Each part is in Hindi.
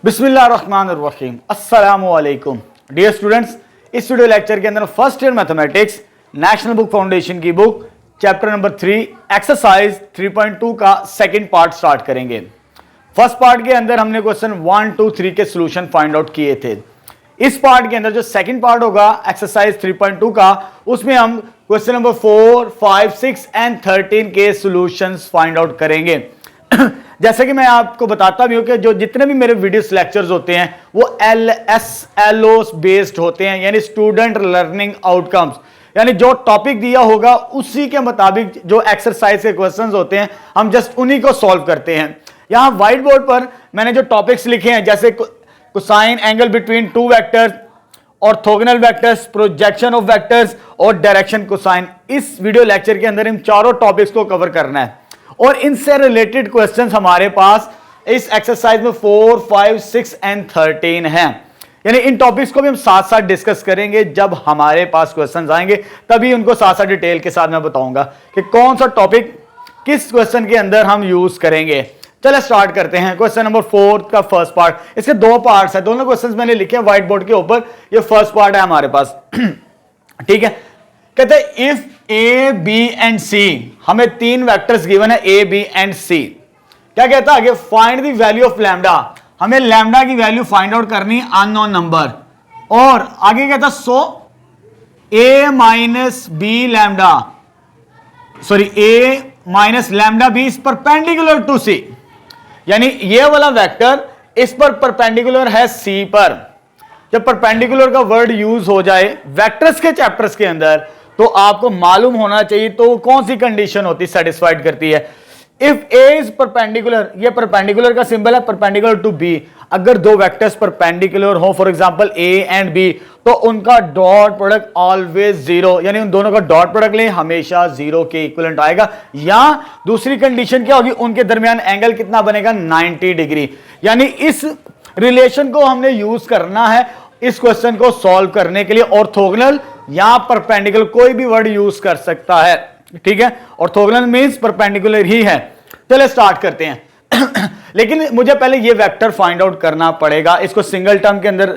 बिस्मिल्लाहिर्रहमानिर्रहीम अस्सलामुअलैकुम डियर स्टूडेंट्स। इस वीडियो लेक्चर के अंदर first year mathematics national book foundation की बुक चैप्टर नंबर 3 एक्सरसाइज 3.2 का सेकंड पार्ट स्टार्ट करेंगे। फर्स्ट पार्ट के अंदर हमने क्वेश्चन 1, 2, 3 के सॉल्यूशन फाइंड आउट किए थे। इस पार्ट के अंदर जो सेकंड पार्ट होगा एक्सरसाइज 3.2 का, उसमें हम क्वेश्चन नंबर 4, 5, 6 एंड 13 के सॉल्यूशंस फाइंड आउट करेंगे। जैसे कि मैं आपको बताता भी हूं कि जो जितने भी मेरे वीडियोस लेक्चर्स होते हैं वो LSLO बेस्ड होते हैं, यानी स्टूडेंट लर्निंग आउटकम्स, यानी जो टॉपिक दिया होगा उसी के मुताबिक जो एक्सरसाइज के क्वेश्चंस होते हैं हम जस्ट उन्हीं को सॉल्व करते हैं। यहां व्हाइट बोर्ड पर मैंने जो टॉपिक्स लिखे हैं जैसे cosine angle between two vectors, orthogonal vectors, projection of vectors और डायरेक्शन कोसाइन, इस वीडियो लेक्चर के अंदर इन चारों टॉपिक्स को कवर करना है और इनसे रिलेटेड क्वेश्चंस हमारे पास इस एक्सरसाइज में 4, 5, 6 एंड 13 हैं। यानी इन टॉपिक्स को भी हम साथ साथ डिस्कस करेंगे। जब हमारे पास क्वेश्चंस आएंगे तभी उनको साथ साथ डिटेल के साथ मैं बताऊंगा कि कौन सा टॉपिक किस क्वेश्चन के अंदर हम यूज करेंगे। चलो स्टार्ट करते हैं। क्वेश्चन नंबर 4 का फर्स्ट पार्ट, इसके दो पार्ट्स हैं, दोनों क्वेश्चंस मैंने लिखे हैं व्हाइट बोर्ड के ऊपर। ये फर्स्ट पार्ट है हमारे पास ठीक है। कहते हैं if A B and C, हमें तीन वेक्टर्स गिवन है ए बी एंड सी। क्या कहता है आगे, find the value of lambda, हमें लैम्डा की वैल्यू फाइंड आउट करनी अननोन नंबर। और आगे कहता so A minus B lambda, sorry A minus lambda B is perpendicular to C, यानी ये वाला वेक्टर इस पर परपेंडिकुलर है सी पर। जब परपेंडिकुलर का वर्ड यूज हो जाए वेक्टर्स के चैप्टर्स के अंदर तो आपको मालूम होना चाहिए तो कौन सी कंडीशन होती सेटिस्फाइड करती है। इफ ए इज परपेंडिकुलर, ये परपेंडिकुलर का सिंबल है, परपेंडिकुलर टू बी। अगर दो वेक्टर्स परपेंडिकुलर हो, for example A and B, तो उनका डॉट प्रोडक्ट ऑलवेज जीरो, यानी उन दोनों का डॉट प्रोडक्ट लें हमेशा जीरो के इक्विवेलेंट आएगा। या दूसरी कंडीशन क्या होगी, उनके दरमियान एंगल कितना बनेगा, 90 डिग्री। यानी इस रिलेशन को हमने यूज करना है इस क्वेश्चन को सॉल्व करने के लिए। ऑर्थोगोनल या परपेंडिकुलर कोई भी वर्ड यूज कर सकता है, ठीक है। ऑर्थोगोनल मींस परपेंडिकुलर ही है। चलिए स्टार्ट करते हैं लेकिन मुझे पहले ये वेक्टर फाइंड आउट करना पड़ेगा। इसको सिंगल टर्म के अंदर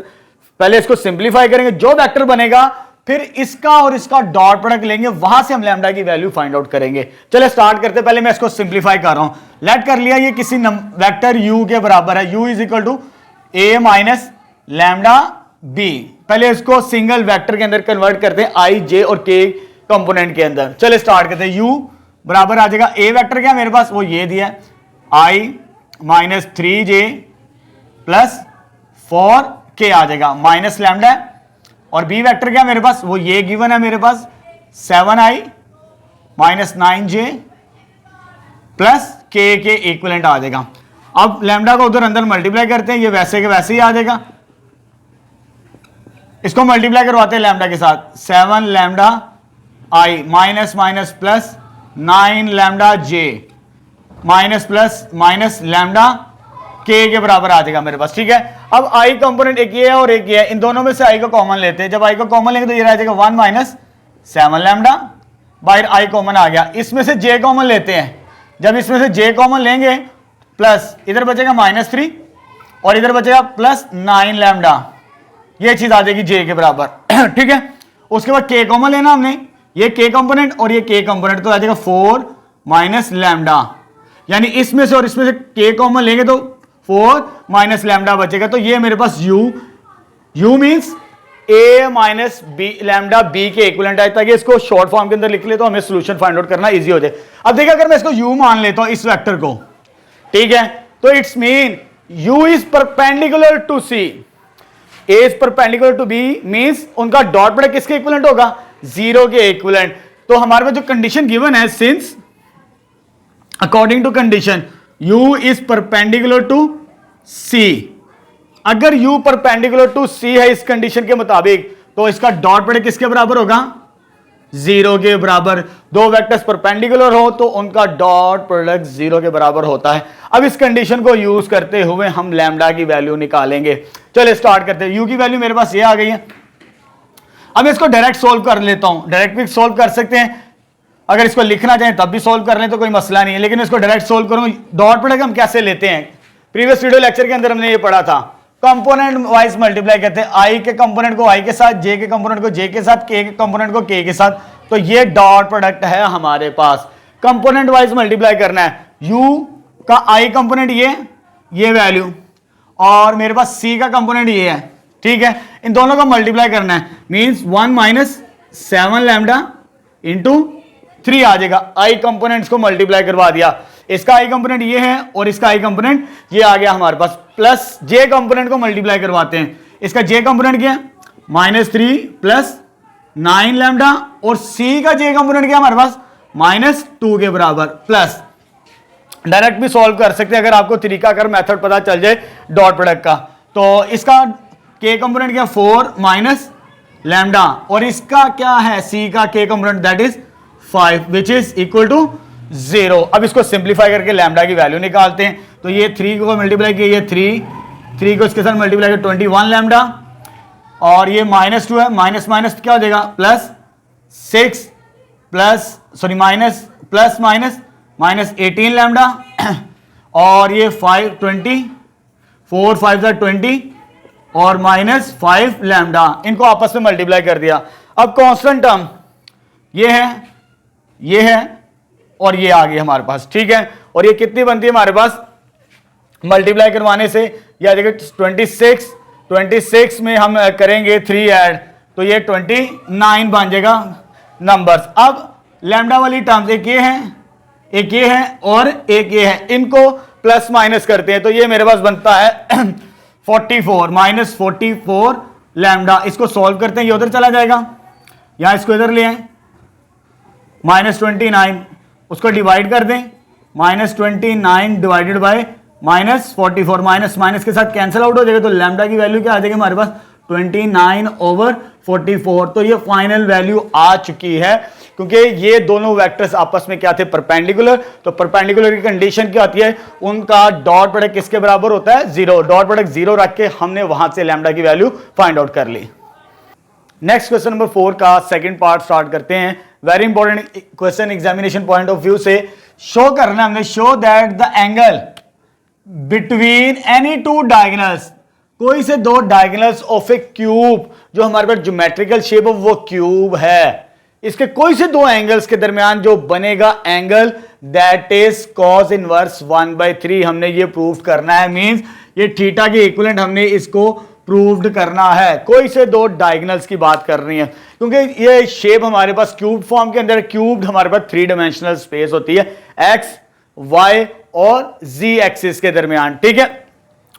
पहले इसको सिंप्लीफाई करेंगे, जो वेक्टर बनेगा फिर इसका और इसका डॉट प्रोडक्ट लेंगे, वहां से हम लैम्डा की वैल्यू फाइंड आउट करेंगे। चलिए स्टार्ट करते हैं। पहले मैं इसको सिंप्लीफाई कर रहा हूं। लेट कर लिया ये किसी वेक्टर u के बराबर है, u is equal to a minus lambda B. पहले इसको सिंगल वेक्टर के अंदर कन्वर्ट करते हैं i, j और k कंपोनेंट के अंदर। चलिए स्टार्ट करते हैं। u बराबर आ जाएगा, a वेक्टर क्या मेरे पास वो ये दिया है i minus 3j plus 4k आ जाएगा माइनस लैम्डा। और b वेक्टर क्या मेरे पास वो ये गिवन है मेरे पास 7i minus 9j plus k के इक्विवेलेंट आ जाएगा। अब लैम्डा को उधर अंदर मल्टीप्लाई करते हैं, ये वैसे के वैसे ही आ जाएगा। इसको मल्टीप्लाई करवाते हैं लैम्डा के साथ, 7 लैम्डा आई माइनस माइनस प्लस 9 लैम्डा जे माइनस प्लस माइनस लैम्डा के बराबर आ जाएगा मेरे पास, ठीक है। अब आई कंपोनेंट एक ये है और एक ये है, इन दोनों में से आई को कॉमन लेते हैं। जब आई को कॉमन लेंगे तो ये रह जाएगा 1 माइनस 7 लैम्डा, बाहर आई कॉमन आ गया। इसमें से जे कॉमन लेते हैं, जब इसमें से जे कॉमन लेंगे प्लस इधर बचेगा -3 और इधर बचेगा प्लस 9 लैम्डा, ये चीज आ जाएगी जे के बराबर ठीक है। उसके बाद के कॉमन लेना हमने, ये के कंपोनेंट और ये के कंपोनेंट, तो आ जाएगा 4 माइनस लैम्डा, यानी इसमें से और इसमें से के कॉमन लेंगे तो 4 माइनस लैम्डा बचेगा। तो ये मेरे पास u means a minus B lambda b के इक्विवेलेंट है, ताकि इसको शॉर्ट फॉर्म के अंदर लिख ले तो हमें सॉल्यूशन फाइंड आउट करना इजी हो जाए। अब देखिए अगर मैं इसको u मान लेता हूं इस वेक्टर को, ठीक है, तो it's mean u is perpendicular to c, a is perpendicular to b means उनका डॉट प्रोडक्ट किसके इक्विवेलेंट होगा, 0 के इक्विवेलेंट। तो हमारे पास जो कंडीशन गिवन है, since according to condition u is perpendicular to c, अगर u परपेंडिकुलर टू c है इस कंडीशन के मुताबिक तो इसका डॉट प्रोडक्ट किसके बराबर होगा, 0 के बराबर। दो वेक्टर्स परपेंडिकुलर हो तो उनका डॉट प्रोडक्ट 0 के बराबर होता है। अब इस कंडीशन को यूज करते हुए हम लैम्डा की वैल्यू निकालेंगे। चलिए स्टार्ट करते हैं। u की वैल्यू मेरे पास ये आ गई है। अब इसको डायरेक्ट सोल्व कर लेता हूं, डायरेक्ट भी सोल्व कर सकते हैं, अगर इसको लिखना चाहें तब भी सोल्व कर लें तो कोई मसला नहीं है, लेकिन इसको डायरेक्ट सोल्व करूंगा। डॉट प्रोडक्ट हम कैसे लेते हैं, प्रीवियस वीडियो लेक्चर के अंदर हमने ये पढ़ा था। कंपोनेंट वाइज मल्टीप्लाई करते हैं, आई के कंपोनेंट को आई के साथ, जे के कंपोनेंट को जे के साथ, के कंपोनेंट को के साथ। तो ये डॉट प्रोडक्ट है हमारे पास। कंपोनेंट वाइज मल्टीप्लाई करना है, यू का आई कंपोनेंट ये वैल्यू, और मेरे पास सी का कंपोनेंट ये है, ठीक है। इन दोनों का मल्टीप्लाई करना है, मींस 1 माइनस 7 लैम्डा इंटू 3 आ जाएगा। आई कंपोनेंट्स को मल्टीप्लाई करवा दिया, इसका आई कंपोनेंट ये है और इसका आई कंपोनेंट ये आ गया हमारे पास। प्लस जे कंपोनेंट को मल्टीप्लाई करवाते हैं, इसका जे कंपोनेंट क्या है -3 प्लस 9 लैम्डा, और सी का जे कंपोनेंट क्या हमारे पास -2 के बराबर। प्लस डायरेक्ट भी सॉल्व कर सकते हैं अगर आपको तरीकाकार मेथड पता चल जाए डॉट प्रोडक्ट का। तो इसका के कंपोनेंट क्या 4 माइनस लैम्डा, और इसका क्या है सी का के component that is 5 which is equal to 0। अब इसको सिंप्लीफाई करके लैम्डा की वैल्यू निकालते हैं। तो ये 3 को मल्टीप्लाई किया, ये 3 को इसके साथ मल्टीप्लाई किया 21 लैम्डा, और ये -2 है, माइनस माइनस क्या हो जाएगा +6 plus sorry minus plus minus -18 lambda, और ये 20 4 5 20 और -5 लैम्डा, इनको आपस में मल्टीप्लाई कर दिया। अब कांस्टेंट टर्म ये है और ये आ गई हमारे पास, ठीक है। और ये कितनी बनती है हमारे पास मल्टीप्लाई करवाने से, या देखिए 26 में हम करेंगे 3 ऐड, तो ये 29 बन जाएगा नंबर्स। अब लैम्डा वाली टर्म्स एक ये है और एक ये है, इनको प्लस माइनस करते हैं, तो ये मेरे पास बनता है 44 -44 लैम्डा। इसको सॉल्व करते हैं, ये उधर चला जाएगा, यहां इसको इधर ले आए, -29 उसको डिवाइड कर दें, -29 डिवाइडेड बाय -44, माइनस माइनस के साथ कैंसिल आउट हो जाएगा, तो लैम्डा की वैल्यू क्या आ जाएगी हमारे पास 29/44। तो ये फाइनल वैल्यू आ चुकी है, क्योंकि ये दोनों वेक्टर्स आपस में क्या थे परपेंडिकुलर। तो परपेंडिकुलर की कंडीशन क्या होती है, उनका डॉट प्रोडक्ट किसके बराबर होता है 0। डॉट प्रोडक्ट 0 रख के हमने वहां से लैम्डा की वैल्यू फाइंड आउट कर ली। नेक्स्ट क्वेश्चन नंबर 4 का सेकंड पार्ट स्टार्ट करते हैं। Very important question examination point of view से। शो करना हमने, show that the angle between any two diagonals, कोई से दो डायगोनल्स ऑफ ए क्यूब, जो हमारे पास ज्योमेट्रिकल शेप ऑफ वो क्यूब है, इसके कोई से दो एंगल्स के दरमियान जो बनेगा angle that is cos inverse 1/3, हमने ये प्रूव करना है। मींस ये थीटा के इक्विवेलेंट हमने इसको प्रूव्ड करना है। कोई से दो डायगोनल्स की बात कर रही है, क्योंकि ये शेप हमारे पास क्यूब फॉर्म के अंदर, क्यूब हमारे पास 3 डायमेंशनल स्पेस होती है एक्स वाई और जी एक्सिस के दरमियान, ठीक है।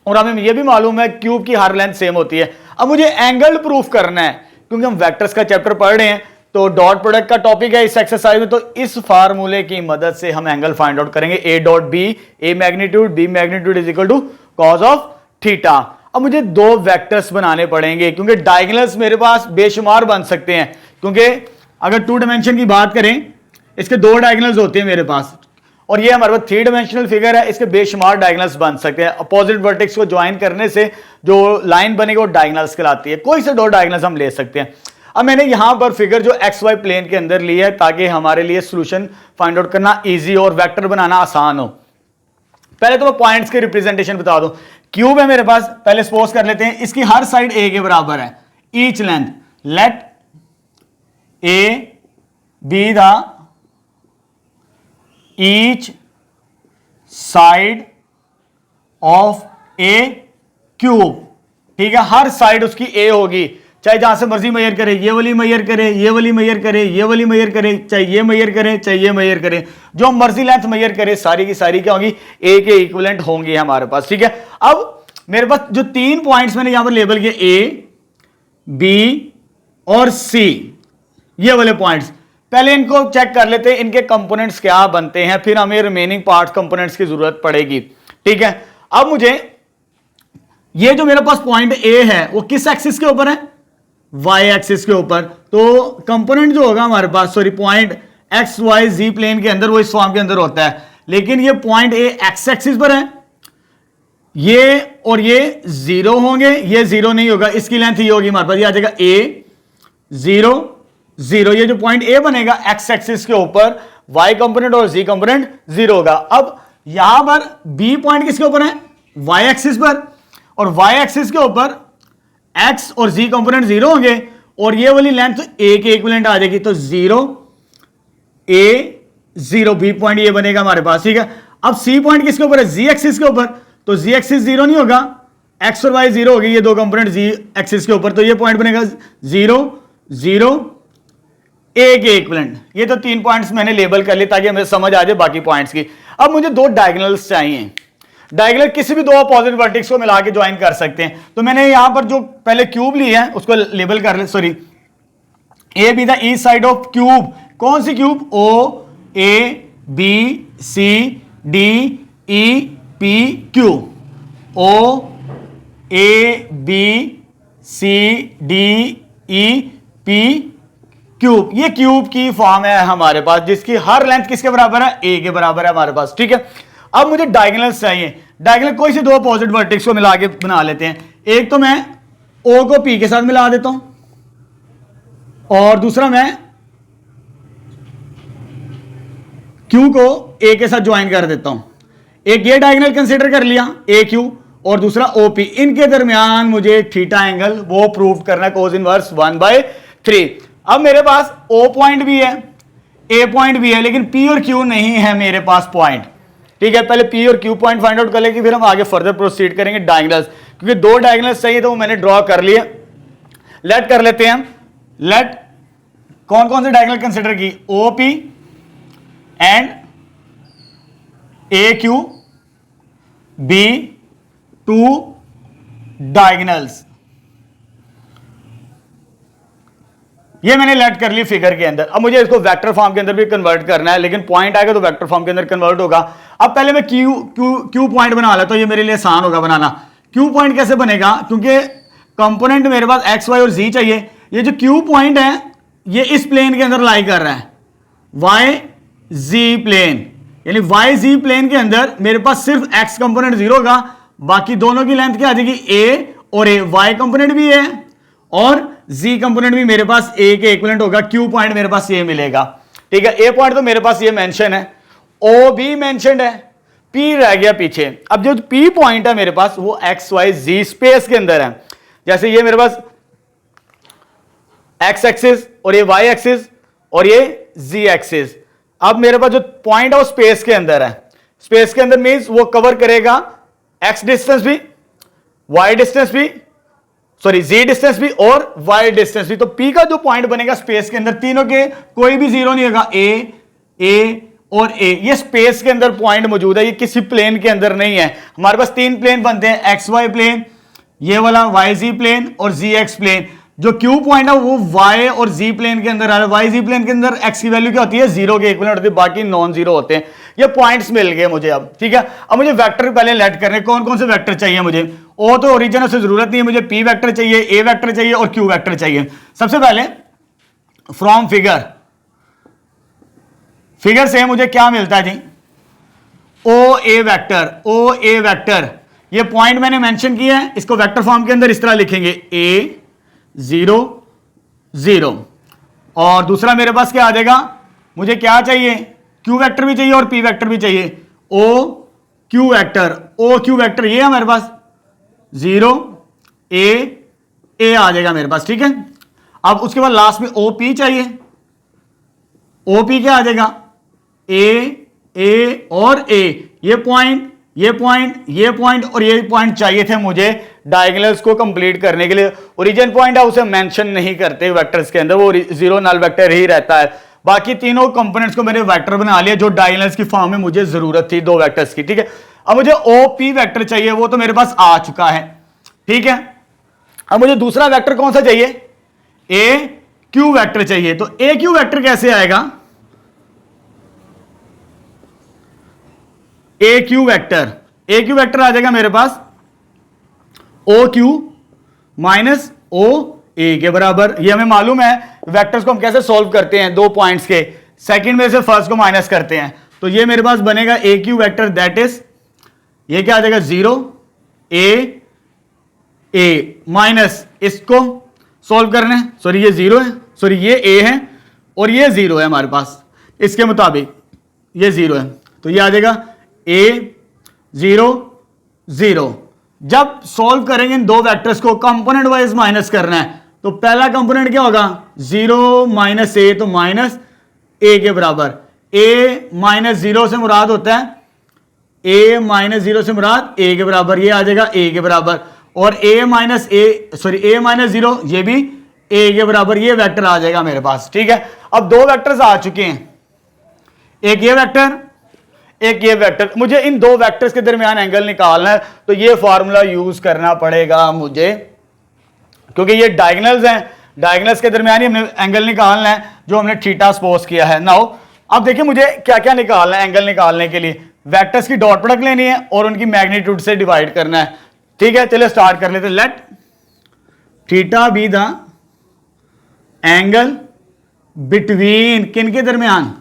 और हमें ये भी मालूम है क्यूब की हर लेंथ सेम होती है। अब मुझे एंगल प्रूफ करना है, क्योंकि हम वेक्टर्स का चैप्टर पढ़ रहे हैं, तो डॉट प्रोडक्ट का टॉपिक है इस एक्सरसाइज में। तो इस फार्मूले की मदद से हम एंगल फाइंड आउट करेंगे, A dot B, A magnitude B magnitude is equal to cos of theta. अब मुझे दो वेक्टर्स बनाने पड़ेंगे, क्योंकि डायगोनल्स मेरे पास बेशुमार बन सकते हैं, क्योंकि अगर 2 डायमेंशन की बात करें, इसके 2 डायगोनल्स होते हैं मेरे पास, और ये हमारे पास 3 डायमेंशनल फिगर है, इसके बेशुमार डायगोनल्स बन सकते हैं। अपोजिट वर्टेक्स को ज्वाइन करने से जो लाइन बनेगी वो डायगोनल्स कहलाती है। कोई से 2 डायगोनल्स हम ले सकते हैं। अब मैंने यहां पर फिगर जो एक्स वाई प्लेन के अंदर ली है, ताकि हमारे लिए सॉल्यूशन फाइंड आउट करना इजी और वेक्टर बनाना आसान हो। पहले तो मैं पॉइंट्स की रिप्रेजेंटेशन बता दूं। क्यूब है मेरे पास, पहले सपोज कर लेते हैं इसकी हर साइड ए के बराबर है, each length let A B the each side of a cube, ठीक है। हर साइड उसकी ए होगी, चाहे जहां से मर्जी मेजर करे, ये वाली मेजर करे, ये वाली मेजर करे, ये वाली मेजर करे, चाहे ये मेजर करे, चाहे ये मेजर करे, जो मर्जी लेंथ मेजर करे, सारी की सारी क्या होगी ए के इक्विवेलेंट होंगी हमारे पास, ठीक है। अब मेरे पास जो 3 पॉइंट्स मैंने यहां पर लेबल किए, ए बी और सी, ये वाले पॉइंट्स, पहले इनको चेक कर लेते हैं इनके कंपोनेंट्स क्या बनते हैं, फिर हमें रिमेनिंग पार्ट कंपोनेंट्स की जरूरत पड़ेगी, ठीक है। अब मुझे ये जो मेरे पास पॉइंट ए है वो किस एक्सिस के ऊपर है, वाई एक्सिस के ऊपर। तो कंपोनेंट जो होगा हमारे पास, सॉरी पॉइंट एक्स वाई जी प्लेन के अंदर वो इस फॉर्म के अंदर होता है, लेकिन ये पॉइंट ए एक्स एक्सिस पर है, ये और ये 0 होंगे, ये 0 नहीं होगा, इसकी लेंथ ये होगी हमारे पास, ये आ जाएगा ए 0 0। ये जो पॉइंट ए बनेगा एक्स एक्सिस के ऊपर, वाई कंपोनेंट और जी कंपोनेंट 0 होगा। अब यहां पर बी पॉइंट किसके ऊपर है, वाई एक्सिस पर, और y एक्सिस के ऊपर x और z कंपोनेंट 0 होंगे और ये वाली लेंथ a के इक्विवेलेंट आ जाएगी। तो 0 a 0 b पॉइंट ये बनेगा हमारे पास, ठीक है। अब c पॉइंट किसके ऊपर है? z एक्सिस के ऊपर। तो z एक्सिस 0 नहीं होगा, x और y 0 होगी, ये दो कंपोनेंट z एक्सिस के ऊपर। तो ये पॉइंट बनेगा 0 0 a के इक्विवेलेंट। ये तो 3 पॉइंट्स मैंने लेबल कर लिए ताकि हमें समझ आ जाए बाकी पॉइंट्स की। अब मुझे दो डायगोनल्स चाहिए। डायगोनल किसी भी दो अपोजिट वर्टेक्स को मिला के ज्वाइन कर सकते हैं। तो मैंने यहां पर जो पहले क्यूब ली है उसको लेबल कर ले, sorry, A B the east side of cube. कौन सी cube? O A B C D E P Q. O A B C D E P cube. ये क्यूब की फॉर्म है हमारे पास जिसकी हर लेंथ किसके बराबर है? ए के बराबर है हमारे पास, ठीक है। अब मुझे डायगोनल्स चाहिए। डायगोनल कोई से दो अपोजिट वर्टेक्स को मिला के बना लेते हैं। एक तो मैं ओ को पी के साथ मिला देता हूं और दूसरा मैं क्यू को ए के साथ ज्वाइन कर देता हूं। एक ये डायगोनल कंसीडर कर लिया ए क्यू और दूसरा ओ पी। इनके दरमियान मुझे थीटा एंगल वो प्रूव करना है, कोस इनवर्स 1/3। अब मेरे पास ओ पॉइंट भी है, ए पॉइंट भी है, लेकिन पी और क्यू नहीं है मेरे पास पॉइंट, ठीक है। पहले पी और क्यू पॉइंट फाइंड आउट कर लेंगे, फिर हम आगे फर्दर प्रोसीड करेंगे डायगोनल्स, क्योंकि दो डायगोनल्स चाहिए तो वो मैंने ड्रॉ कर लिए। लेट कर लेते हैं, लेट कौन कौन से डायगोनल कंसीडर की? O P and A Q be two diagonals. ये मैंने लेट कर ली फिगर के अंदर। अब मुझे इसको वेक्टर फॉर्म के अंदर भी कन्वर्ट करना है, लेकिन पॉइंट आएगा तो वेक्टर फॉर्म के अंदर कन्वर्ट होगा। अब पहले मैं क्यू पॉइंट बना लेता हूं, ये मेरे लिए आसान होगा बनाना। क्यू पॉइंट कैसे बनेगा? क्योंकि कंपोनेंट मेरे पास एक्स वाई और जी चाहिए। ये जो क्यू पॉइंट है ये इस प्लेन के अंदर लाई कर रहा है, वाई जी प्लेन, यानी वाई जी प्लेन के अंदर मेरे पास सिर्फ एक्स कंपोनेंट 0 होगा, बाकी दोनों की लेंथ क्या आ जाएगी? ए और ए। वाई कंपोनेंट भी है और z कंपोनेंट भी मेरे पास a के इक्विवेलेंट होगा। q पॉइंट मेरे पास ये मिलेगा, ठीक है। a पॉइंट तो मेरे पास ये मेंशन है, o भी मेंशनड है, p रह गया पीछे। अब जो p पॉइंट है मेरे पास वो x y z स्पेस के अंदर है। जैसे ये मेरे पास x एक्सिस और ये y एक्सिस और ये z एक्सिस। अब मेरे पास जो पॉइंट है वो स्पेस के अंदर है। स्पेस के अंदर मींस वो कवर करेगा x डिस्टेंस भी, y डिस्टेंस भी, सॉरी z डिस्टेंस भी और y डिस्टेंस भी। तो p का जो पॉइंट बनेगा स्पेस के अंदर, तीनों के कोई भी 0 नहीं होगा, a और a। ये स्पेस के अंदर पॉइंट मौजूद है, ये किसी प्लेन के अंदर नहीं है। हमारे पास 3 प्लेन बनते हैं, एक्स वाई प्लेन, ये वाला वाई जी प्लेन और जी एक्स प्लेन। जो क्यू पॉइंट है वो वाई और जी प्लेन के अंदर आ रहा है। वाई जी प्लेन के अंदर एक्स की वैल्यू क्या होती है? 0 के इक्विवेलेंट होती है, बाकी नॉन जीरो होते हैं। ये पॉइंट्स मिल गए मुझे अब, ठीक है। अब मुझे वेक्टर पहले लेट करने, कौन कौन से वेक्टर चाहिए मुझे? ओ तो ओरिजिन से जरूरत नहीं है, मुझे पी वेक्टर चाहिए, ए वेक्टर चाहिए और क्यू वेक्टर चाहिए। सबसे पहले फ्रॉम फिगर से मुझे क्या मिलता है जी? ओ ए वेक्टर, ओ ए वेक्टर। ये पॉइंट मैंने मेंशन किया है, इसको वेक्टर फॉर्म के अंदर इस तरह लिखेंगे, ए 0 0। और दूसरा मेरे पास क्या आ जाएगा? मुझे क्या चाहिए? क्यू वेक्टर भी चाहिए और पी वेक्टर भी चाहिए। O Q vector, O Q vector ये है हमारे पास 0 ए आ जाएगा मेरे पास, ठीक है। अब उसके बाद लास्ट में ओ पी चाहिए। ओ पी क्या आ जाएगा? ए और ए। ये पॉइंट, ये पॉइंट, ये पॉइंट और ये पॉइंट चाहिए थे मुझे डायगोनल्स को कंप्लीट करने के लिए। ओरिजिन पॉइंट है उसे मेंशन नहीं करते वेक्टर्स के अंदर, वो 0 नल वेक्टर ही रहता है। बाकी तीनों कंपोनेंट्स को मैंने वेक्टर बना लिया जो डायगोनल्स की फॉर्म में मुझे जरूरत थी, दो वेक्टर्स की, ठीक है। अब मुझे ओ पी वेक्टर चाहिए, वो तो मेरे पास आ चुका है, ठीक है। अब मुझे दूसरा वेक्टर कौन सा चाहिए? ए क्यू वेक्टर चाहिए। तो ए क्यू वेक्टर कैसे आएगा? ए क्यू वेक्टर आ जाएगा मेरे पास ओ क्यू माइनस ओ ए के बराबर। ये हमें मालूम है वेक्टर्स को हम कैसे सॉल्व करते हैं, दो पॉइंट्स के सेकंड में से फर्स्ट को माइनस करते हैं। तो ये मेरे पास बनेगा ए क्यू वेक्टर, दैट इज ये क्या आ जाएगा? 0 ए माइनस, इसको सॉल्व करना है, सॉरी ये 0 है, सॉरी ये ए है और ये 0 है हमारे पास, इसके मुताबिक ये 0 है। तो ये आ जाएगा A 0 0 जब सॉल्व करेंगे इन दो वेक्टर्स को कंपोनेंट वाइज माइनस करना है, तो पहला कंपोनेंट क्या होगा 0 माइनस ए, तो माइनस ए के बराबर। ए माइनस 0 से मुराद होता है, ए माइनस 0 से मुराद ए के बराबर, ये आ जाएगा ए के बराबर। और ए माइनस 0 ये भी ए के बराबर, ये वेक्टर आ जाएगा मेरे पास। ठीक है, अब दो वेक्टर्स आ चुके हैं, एक ये वेक्टर एक ये वेक्टर। मुझे इन दो वेक्टर्स के दरमियान एंगल निकालना है, तो ये फार्मूला यूज करना पड़ेगा मुझे, क्योंकि ये डायगोनल्स हैं, डायगोनल्स के दरमियान ही हमने एंगल निकालना है जो हमने थीटा सपोज किया है। नाउ अब देखिए मुझे क्या क्या निकालना है एंगल निकालने के लिए। वेक्टर्स की डॉट प्रोडक्ट लेनी है और उनकी मैग्नीट्यूड से डिवाइड करना है। ठीक है, चलिए स्टार्ट कर लेते हैं। Let theta be the angle between किन के दरमियान,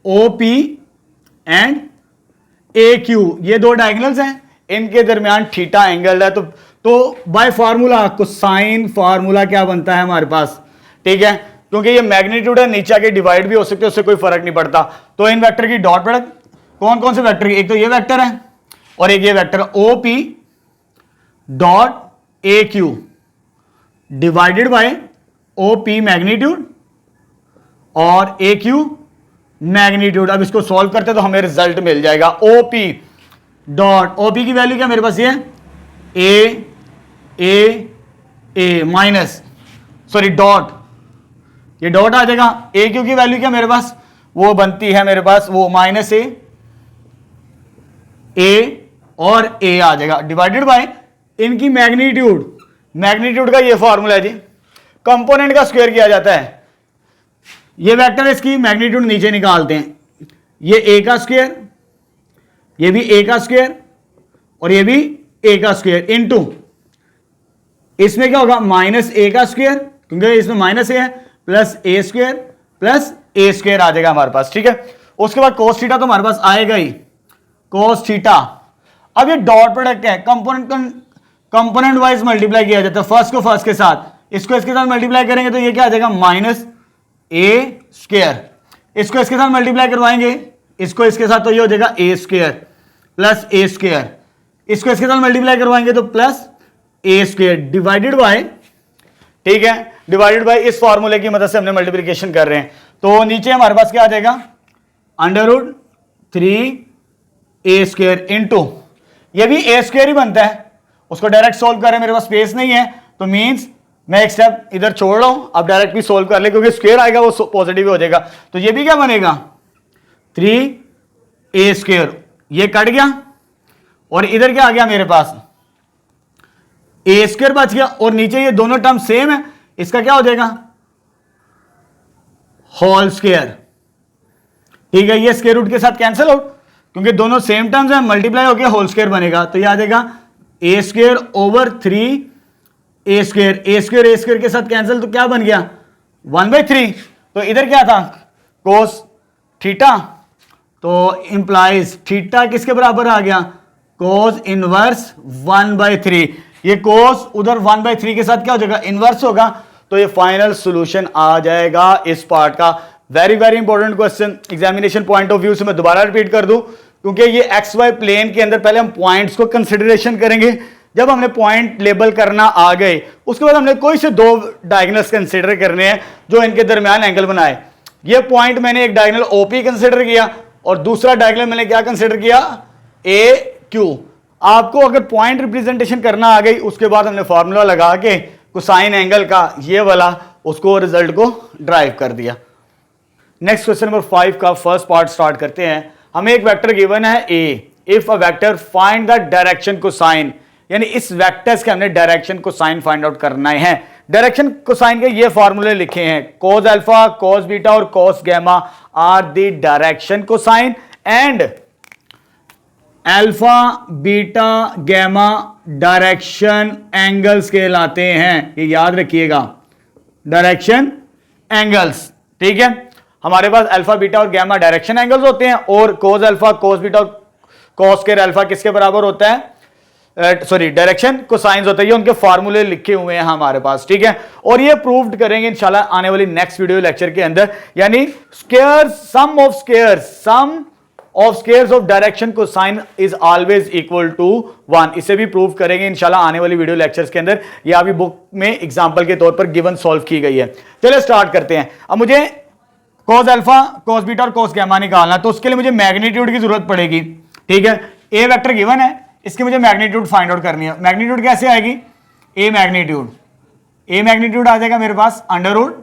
O P and A Q, ये दो डायगोनल्स हैं, इनके दरमियान थीटा एंगल है। तो बाय फार्मूला कोसाइन फार्मूला क्या बनता है हमारे पास। ठीक है, क्योंकि ये मैग्नीट्यूड है, नीचे के डिवाइड भी हो सकते हैं, उससे कोई फर्क नहीं पड़ता। तो इन वेक्टर की डॉट प्रोडक्ट कौन कौन से वेक्टर की, एक तो ये वेक्टर है और एक ये vector O P dot A Q divided by O P magnitude और ए क्यू मैग्नीट्यूड। अब इसको सॉल्व करते तो हमें रिजल्ट मिल जाएगा ओपी डॉट, ओपी की वैल्यू क्या मेरे पास ये ए माइनस डॉट, ये डॉट आ जाएगा। ए क्यू की वैल्यू क्या मेरे पास वो बनती है मेरे पास वो माइनस ए और ए आ जाएगा डिवाइडेड बाय इनकी मैग्नीट्यूड। मैग्नीट्यूड का ये फॉर्मूला है जी, कंपोनेंट का स्क्वायर किया जाता है। ये वेक्टर इसकी मैग्नीट्यूड नीचे निकालते हैं, ये ए का स्क्वायर, ये भी ए का स्क्वायर और ये भी ए का स्क्वायर इनटू इसमें क्या होगा माइनस ए का स्क्वायर, क्योंकि इसमें माइनस ए है, प्लस ए स्क्वायर आ जाएगा हमारे पास। ठीक है, उसके बाद कोस थीटा तो हमारे पास आएगा ही, कोस थीटा। अब ये डॉट प्रोडक्ट है, कंपोनेंट वाइज मल्टीप्लाई किया जाता है, फर्स्ट को फर्स्ट के साथ, इसको इसके साथ मल्टीप्लाई करेंगे तो ये क्या आ जाएगा माइनस ए स्क्वायर, इसको इसके साथ मल्टीप्लाई करवाएंगे इसको इसके साथ तो ये हो जाएगा ए स्क्वायर प्लस ए स्क्वायर, इसको इसके साथ मल्टीप्लाई करवाएंगे तो प्लस ए स्क्वायर डिवाइडेड बाय, ठीक है, डिवाइडेड बाय इस फॉर्मूले की मदद से हमने मल्टीप्लिकेशन कर रहे हैं। तो नीचे हमारे पास क्या आ जाएगा √3a² इंटू ये भी ए स्क्वायर ही बनता है, उसको डायरेक्ट सोल्व कर रहे हैं, मेरे पास स्पेस नहीं है तो मींस मैं एक स्टेप इधर छोड़ रहा हूं, अब डायरेक्ट भी सोल्व कर ले क्योंकि स्क्वायर आएगा वो पॉजिटिव हो जाएगा। तो ये भी क्या बनेगा 3a², ये कट गया और इधर क्या आ गया मेरे पास a² बच गया और नीचे ये दोनों टर्म सेम है, इसका क्या हो जाएगा होल स्क्वायर। ठीक है, ये स्क्वायर रूट के साथ कैंसिल आउट क्योंकि दोनों सेम टर्म्स हैं, मल्टीप्लाई हो गया होल स्क्वायर बनेगा, तो ये आ जाएगा a² ओवर 3a², के साथ कैंसिल तो क्या बन गया 1/3। तो इधर क्या था कोस थीटा, तो इंप्लाइज थीटा किसके बराबर आ गया कोस इनवर्स 1/3, ये कोस उधर 1/3 के साथ क्या हो जाएगा इनवर्स होगा, तो ये फाइनल सॉल्यूशन आ जाएगा इस पार्ट का। Very very important question, examination point of view से मैं दोबारा रिपीट कर दूं क्योंकि ये एक्स वाई प्लेन के अंदर पहले हम पॉइंट्स को कंसिडरेशन करेंगे, जब हमने पॉइंट लेबल करना आ गए उसके बाद हमने कोई से दो डायगोनल्स कंसिडर करने हैं जो इनके दरमियान एंगल बनाए। ये पॉइंट मैंने एक डायगोनल ओपी कंसिडर किया और दूसरा डायगोनल मैंने क्या कंसिडर किया ए क्यू। आपको अगर पॉइंट रिप्रेजेंटेशन करना आ गई उसके बाद हमने फॉर्मूला लगा के कोसाइन एंगल का ये वाला उसको रिजल्ट को ड्राइव कर दिया। नेक्स्ट क्वेश्चन नंबर 5 का फर्स्ट पार्ट स्टार्ट करते हैं। हमें एक वेक्टर गिवन है A, if a vector find the direction cosine, यानी इस वेक्टर्स के हमने डायरेक्शन कोसाइन फाइंड आउट करना है। डायरेक्शन कोसाइन के ये फॉर्मूले लिखे हैं, कोस अल्फा कोस बीटा और cos gamma are the direction cosine and alpha beta gamma direction angles कहलाते हैं, ये याद रखिएगा डायरेक्शन एंगल्स। ठीक है, हमारे पास अल्फा बीटा और गैमा डायरेक्शन एंगल्स होते हैं और कोस अल्फा कोस बीटा और कोस स्क्वायर अल्फा किसके बराबर होता है डायरेक्शन कोसाइंस होता है, ये उनके फार्मूले लिखे हुए हैं हमारे पास। ठीक है, और ये प्रूव्ड करेंगे इंशाल्लाह आने वाली नेक्स्ट वीडियो लेक्चर के अंदर, यानी square sum of squares of direction cosine is always equal to 1। इसे भी प्रूव करेंगे इंशाल्लाह आने वाली वीडियो लेक्चर्स के अंदर। ये अभी बुक में एग्जांपल के तौर पर गिवन सॉल्व की गई है। चलिए स्टार्ट करते हैं। अब मुझे cos अल्फा, cos बीटा और cos गैमा निकालना, तो उसके लिए मुझे मैग्नीट्यूड की जरूरत पड़ेगी। ठीक है, ए वेक्टर गिवन है, इसकी मुझे मैग्नीट्यूड फाइंड आउट करनी है। मैग्नीट्यूड कैसे आएगी? ए मैग्नीट्यूड आ जाएगा मेरे पास अंडर रूट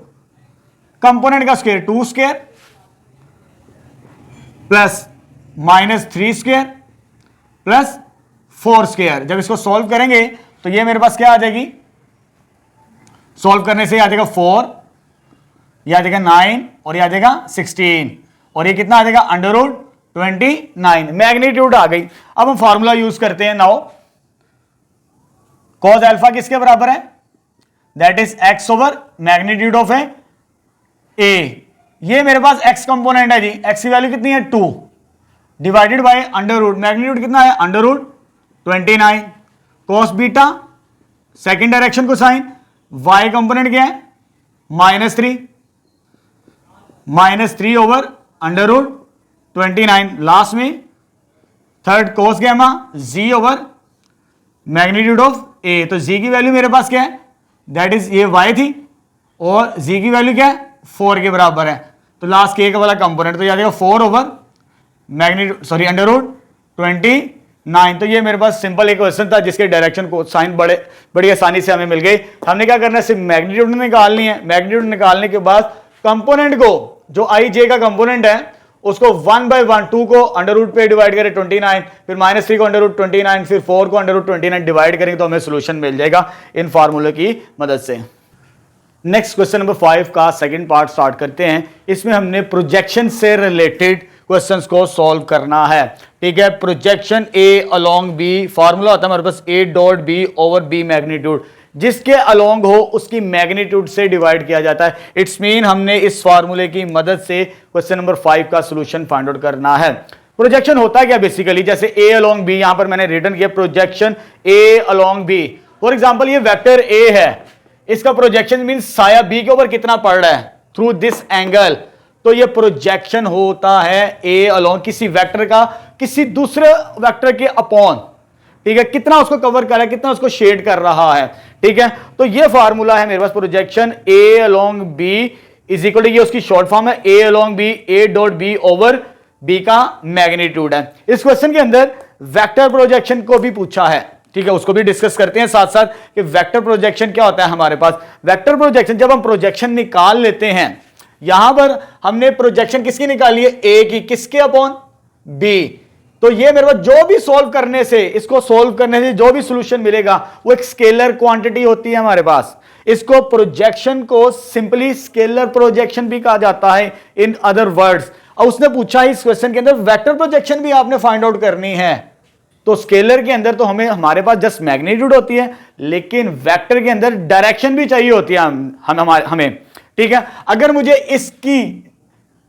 कंपोनेंट का square 2 square plus -3 square plus 4 square. जब इसको सॉल्व करेंगे तो ये मेरे पास क्या आ जाएगी? सॉल्व करने से आ जाएगा 4, यह आ जाएगा 9 और यह आ जाएगा 16 और ये कितना आ जाएगा? Under root 29। मैग्नीट्यूड आ गई। अब हम फॉर्मूला यूज करते हैं। नाउ cos अल्फा किसके बराबर है? That is x over magnitude of A. ये मेरे पास x कंपोनेंट है जी, x की वैल्यू कितनी है? 2 divided by under root magnitude कितना है? Under root 29। cos beta second direction cosine, y component क्या है? -3 ओवर अंडर रूट 29। लास्ट में third cos gamma z over magnitude of a। तो z की वैल्यू मेरे पास क्या है? दैट इज ये y थी और z की वैल्यू क्या है? 4 के बराबर है। तो लास्ट के वाला कंपोनेंट तो याद आएगा 4 ओवर मैग्नीट्यूड अंडर रूट 29। तो ये मेरे पास सिंपल एक क्वेश्चन था जिसके डायरेक्शन को साइन बड़ी आसानी से हमें मिल गई। हमने क्या करना है? सिर्फ मैग्नीट्यूड निकालनी है। मैग्नीट्यूड निकालने के बाद कंपोनेंट को, जो आई जे का कंपोनेंट है, उसको 1/1 2 को अंडर रूट पे डिवाइड करें 29, फिर -3 को अंडर रूट 29, फिर 4 को अंडर रूट 29 डिवाइड करेंगे तो हमें सोल्यूशन मिल जाएगा इन फार्मूले की मदद से। नेक्स्ट क्वेश्चन नंबर 5 का सेकंड पार्ट स्टार्ट करते हैं। इसमें हमने प्रोजेक्शन से रिलेटेड क्वेश्चंस को सॉल्व करना है। ठीक है, projection A along B, formula होता है हमारे पास A dot B over B magnitude, जिसके अलोंग हो उसकी मैग्नीट्यूड से डिवाइड किया जाता है। इट्स मीन हमने इस फार्मूले की मदद से क्वेश्चन नंबर 5 का सॉल्यूशन फाइंड आउट करना है। प्रोजेक्शन होता है क्या बेसिकली? जैसे ए अलोंग बी, यहां पर मैंने रिटर्न किया projection A along B. For example ये वेक्टर ए है, इसका प्रोजेक्शन मीन साया बी के ऊपर कितना पड़ रहा है थ्रू दिस एंगल। तो ये प्रोजेक्शन होता है ए अलोंग किसी वेक्टर का किसी दूसरे वेक्टर के अपॉन। ठीक है, कितना उसको कवर कर रहा है, कितना उसको शेड कर रहा है। ठीक है, तो ये फार्मूला है मेरे पास projection A along B is equal to, ये उसकी शॉर्ट फॉर्म है A along B, A dot B over B का मैग्नीट्यूड है। इस क्वेश्चन के अंदर वेक्टर प्रोजेक्शन को भी पूछा है। ठीक है, उसको भी डिस्कस करते हैं साथ साथ कि वेक्टर प्रोजेक्शन क्या होता है हमारे पास। वेक्टर प्रोजेक्शन, जब हम प्रोजेक्शन निकाल लेते हैं, यहां पर हमने प्रोजेक्शन किसकी निकाली है? ए की, किसके अपॉन? बी। तो ये मेरे पास जो भी सॉल्व करने से, इसको सॉल्व करने से जो भी सॉल्यूशन मिलेगा वो एक स्केलर क्वांटिटी होती है हमारे पास। इसको प्रोजेक्शन को सिंपली स्केलर प्रोजेक्शन भी कहा जाता है इन अदर वर्ड्स। और उसने पूछा इस क्वेश्चन के अंदर वेक्टर प्रोजेक्शन भी आपने फाइंड आउट करनी है। तो स्केलर के अंदर तो हमारे पास जस्ट मैग्नीट्यूड होती है, लेकिन वेक्टर के अंदर डायरेक्शन भी चाहिए होती है हमें। ठीक है, अगर मुझे इसकी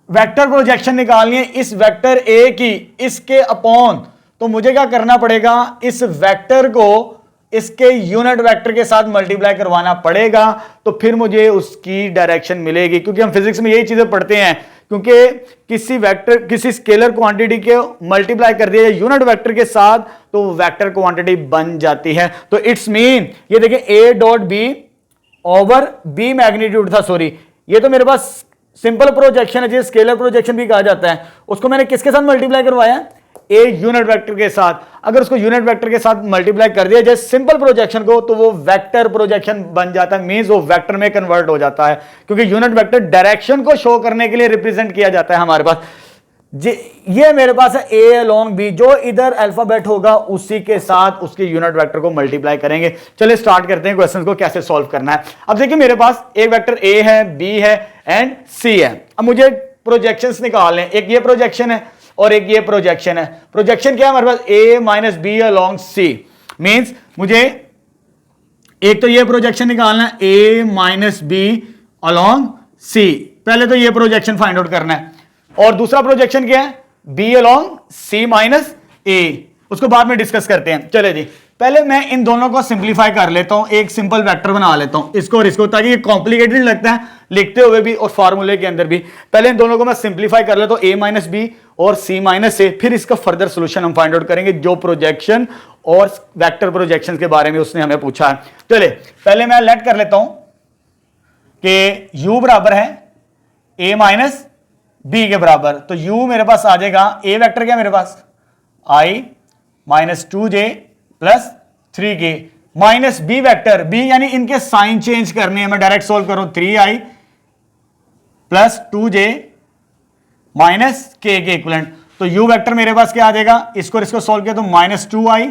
वेक्टर प्रोजेक्शन निकालनी है, इस वेक्टर ए की इसके अपॉन, तो मुझे क्या करना पड़ेगा? इस वेक्टर को इसके यूनिट वेक्टर के साथ मल्टीप्लाई करवाना पड़ेगा, तो फिर मुझे उसकी डायरेक्शन मिलेगी। क्योंकि हम फिजिक्स में यही चीजें पढ़ते हैं, क्योंकि किसी वेक्टर किसी स्केलर क्वांटिटी के मल्टीप्लाई कर दिया जाए यूनिट वेक्टर के साथ तो वेक्टर क्वांटिटी बन जाती है। तो इट्स मीन ये देखिए A dot B over B magnitude था, सॉरी ये तो मेरे पास सिंपल प्रोजेक्शन है, जिसे स्केलर प्रोजेक्शन भी कहा जाता है। उसको मैंने किसके साथ मल्टीप्लाई करवाया? ए यूनिट वेक्टर के साथ। अगर उसको यूनिट वेक्टर के साथ मल्टीप्लाई कर दिया जाए सिंपल प्रोजेक्शन को, तो वो वेक्टर प्रोजेक्शन बन जाता है, मींस वो वेक्टर में कन्वर्ट हो जाता है, क्योंकि यूनिट वेक्टर डायरेक्शन को शो करने के लिए रिप्रेजेंट किया जाता है हमारे पास। ये मेरे पास है ए अलोंग बी, जो इधर अल्फाबेट होगा उसी के साथ उसके यूनिट वेक्टर को मल्टीप्लाई करेंगे। चलिए स्टार्ट करते हैं क्वेश्चन को कैसे सॉल्व करना है। अब देखिए मेरे पास एक वेक्टर ए है, बी है एंड सी है। अब मुझे प्रोजेक्शंस निकालने, एक ये प्रोजेक्शन है और एक ये प्रोजेक्शन है। प्रोजेक्शन क्या है हमारे पास? ए माइनस बी अलोंग सी। मींस मुझे एक तो ये प्रोजेक्शन निकालना है ए माइनस बी अलोंग सी, पहले तो ये प्रोजेक्शन फाइंड आउट करना है। और दूसरा प्रोजेक्शन क्या है? बी अलोंग सी माइनस ए, उसको बाद में डिस्कस करते हैं। चले जी, पहले मैं इन दोनों को सिंप्लीफाई कर लेता हूं, एक सिंपल वेक्टर बना लेता हूं इसको और इसको, ताकि ये कॉम्प्लिकेटेड लगता है लिखते हुए भी और फार्मूले के अंदर भी। पहले इन दोनों को मैं सिंप्लीफाई कर लेता हूं, a माइनस बी और c माइनस ए, फिर इसका फर्दर सोल्यूशन हम फाइंड आउट करेंगे जो प्रोजेक्शन और वेक्टर प्रोजेक्शन के बारे में उसने हमें पूछा है। चलिए पहले मैं लेट कर लेता हूं कि u बराबर है a माइनस बी के बराबर, तो u मेरे पास आ जाएगा, a वेक्टर क्या मेरे पास i minus 2j plus 3k minus B vector, b यानी इनके साइन चेंज करने हैं, मैं डायरेक्ट सोल्व करूं 3i plus 2j minus k के इक्विवेलेंट, तो u वेक्टर मेरे पास क्या आ जाएगा, इसको सोल्व किया तो माइनस 2i,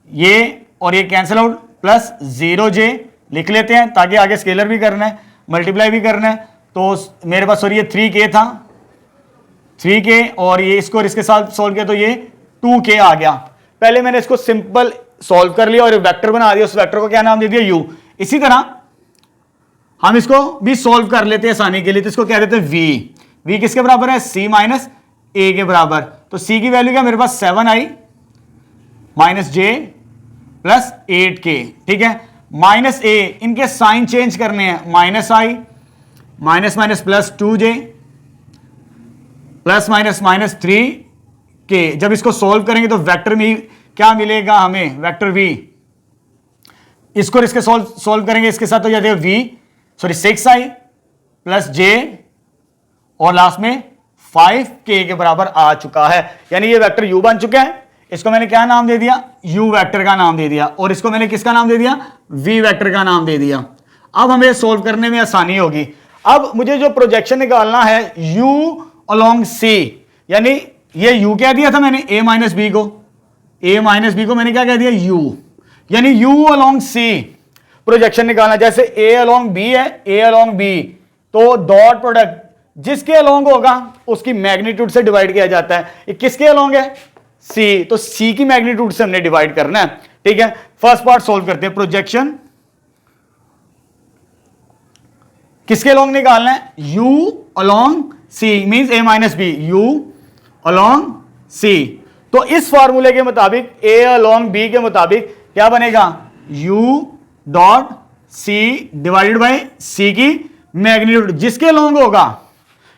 ये और ये कैंसिल आउट, प्लस 0j लिख लेते हैं ताकि आगे स्केलर भी करना है, मल्टीप्लाई भी करना है, तो मेरे पास सॉरी ये 3k था, 3k और ये इसको इसके साथ सोल्व किया तो ये 2k आ गया। पहले मैंने इसको सिंपल सॉल्व कर लिया और वेक्टर बना दिया, उस वेक्टर को क्या नाम दे दिया u। इसी तरह हम इसको भी सॉल्व कर लेते हैं आसानी के लिए, तो इसको क्या देते हैं v किसके बराबर है, c माइनस a के बराबर, तो c की वैल्यू क्या मेरे पास 7i minus j plus 8k, ठीक है, माइनस a, इनके साइन चेंज करने हैं, minus i minus minus plus 2j plus minus minus 3k, जब इसको सॉल्व करेंगे तो वेक्टर में क्या मिलेगा हमें, वेक्टर v, इसको इसके सॉल्व करेंगे इसके साथ तो जाते हैं v sorry 6i plus j और लास्ट में 5k के बराबर आ चुका है, यानी ये वेक्टर u बन चुका है। इसको मैंने क्या नाम दे दिया, u वेक्टर का नाम दे दिया, और इसको मैंने किसका नाम दे दिया, v वेक्टर का नाम दे दिया। अब हमें सोल्व करने में आसानी होगी। अब मुझे जो प्रोजेक्शन निकालना है u अलोंग c, यानी ये u क्या दिया था मैंने, a माइनस बी को मैंने क्या कह दिया u, यानी u अलोंग c प्रोजेक्शन निकालना। जैसे a अलोंग b है, a अलोंग b, तो डॉट प्रोडक्ट जिसके अलोंग होगा उसकी मैग्नीट्यूड से डिवाइड किया जाता है। ये किसके अलोंग है, c, तो c की मैग्नीट्यूड से हमने डिवाइड करना है, ठीक है। फर्स्ट पार्ट सोल्व करते हैं, प्रोजेक्शन किसके अलोंग निकालना है, u along c means a minus B, u along c, तो इस फॉर्मूले के मुताबिक a अलोंग b के मुताबिक क्या बनेगा, u dot c divided by c की मैग्नीट्यूड, जिसके अलोंग होगा,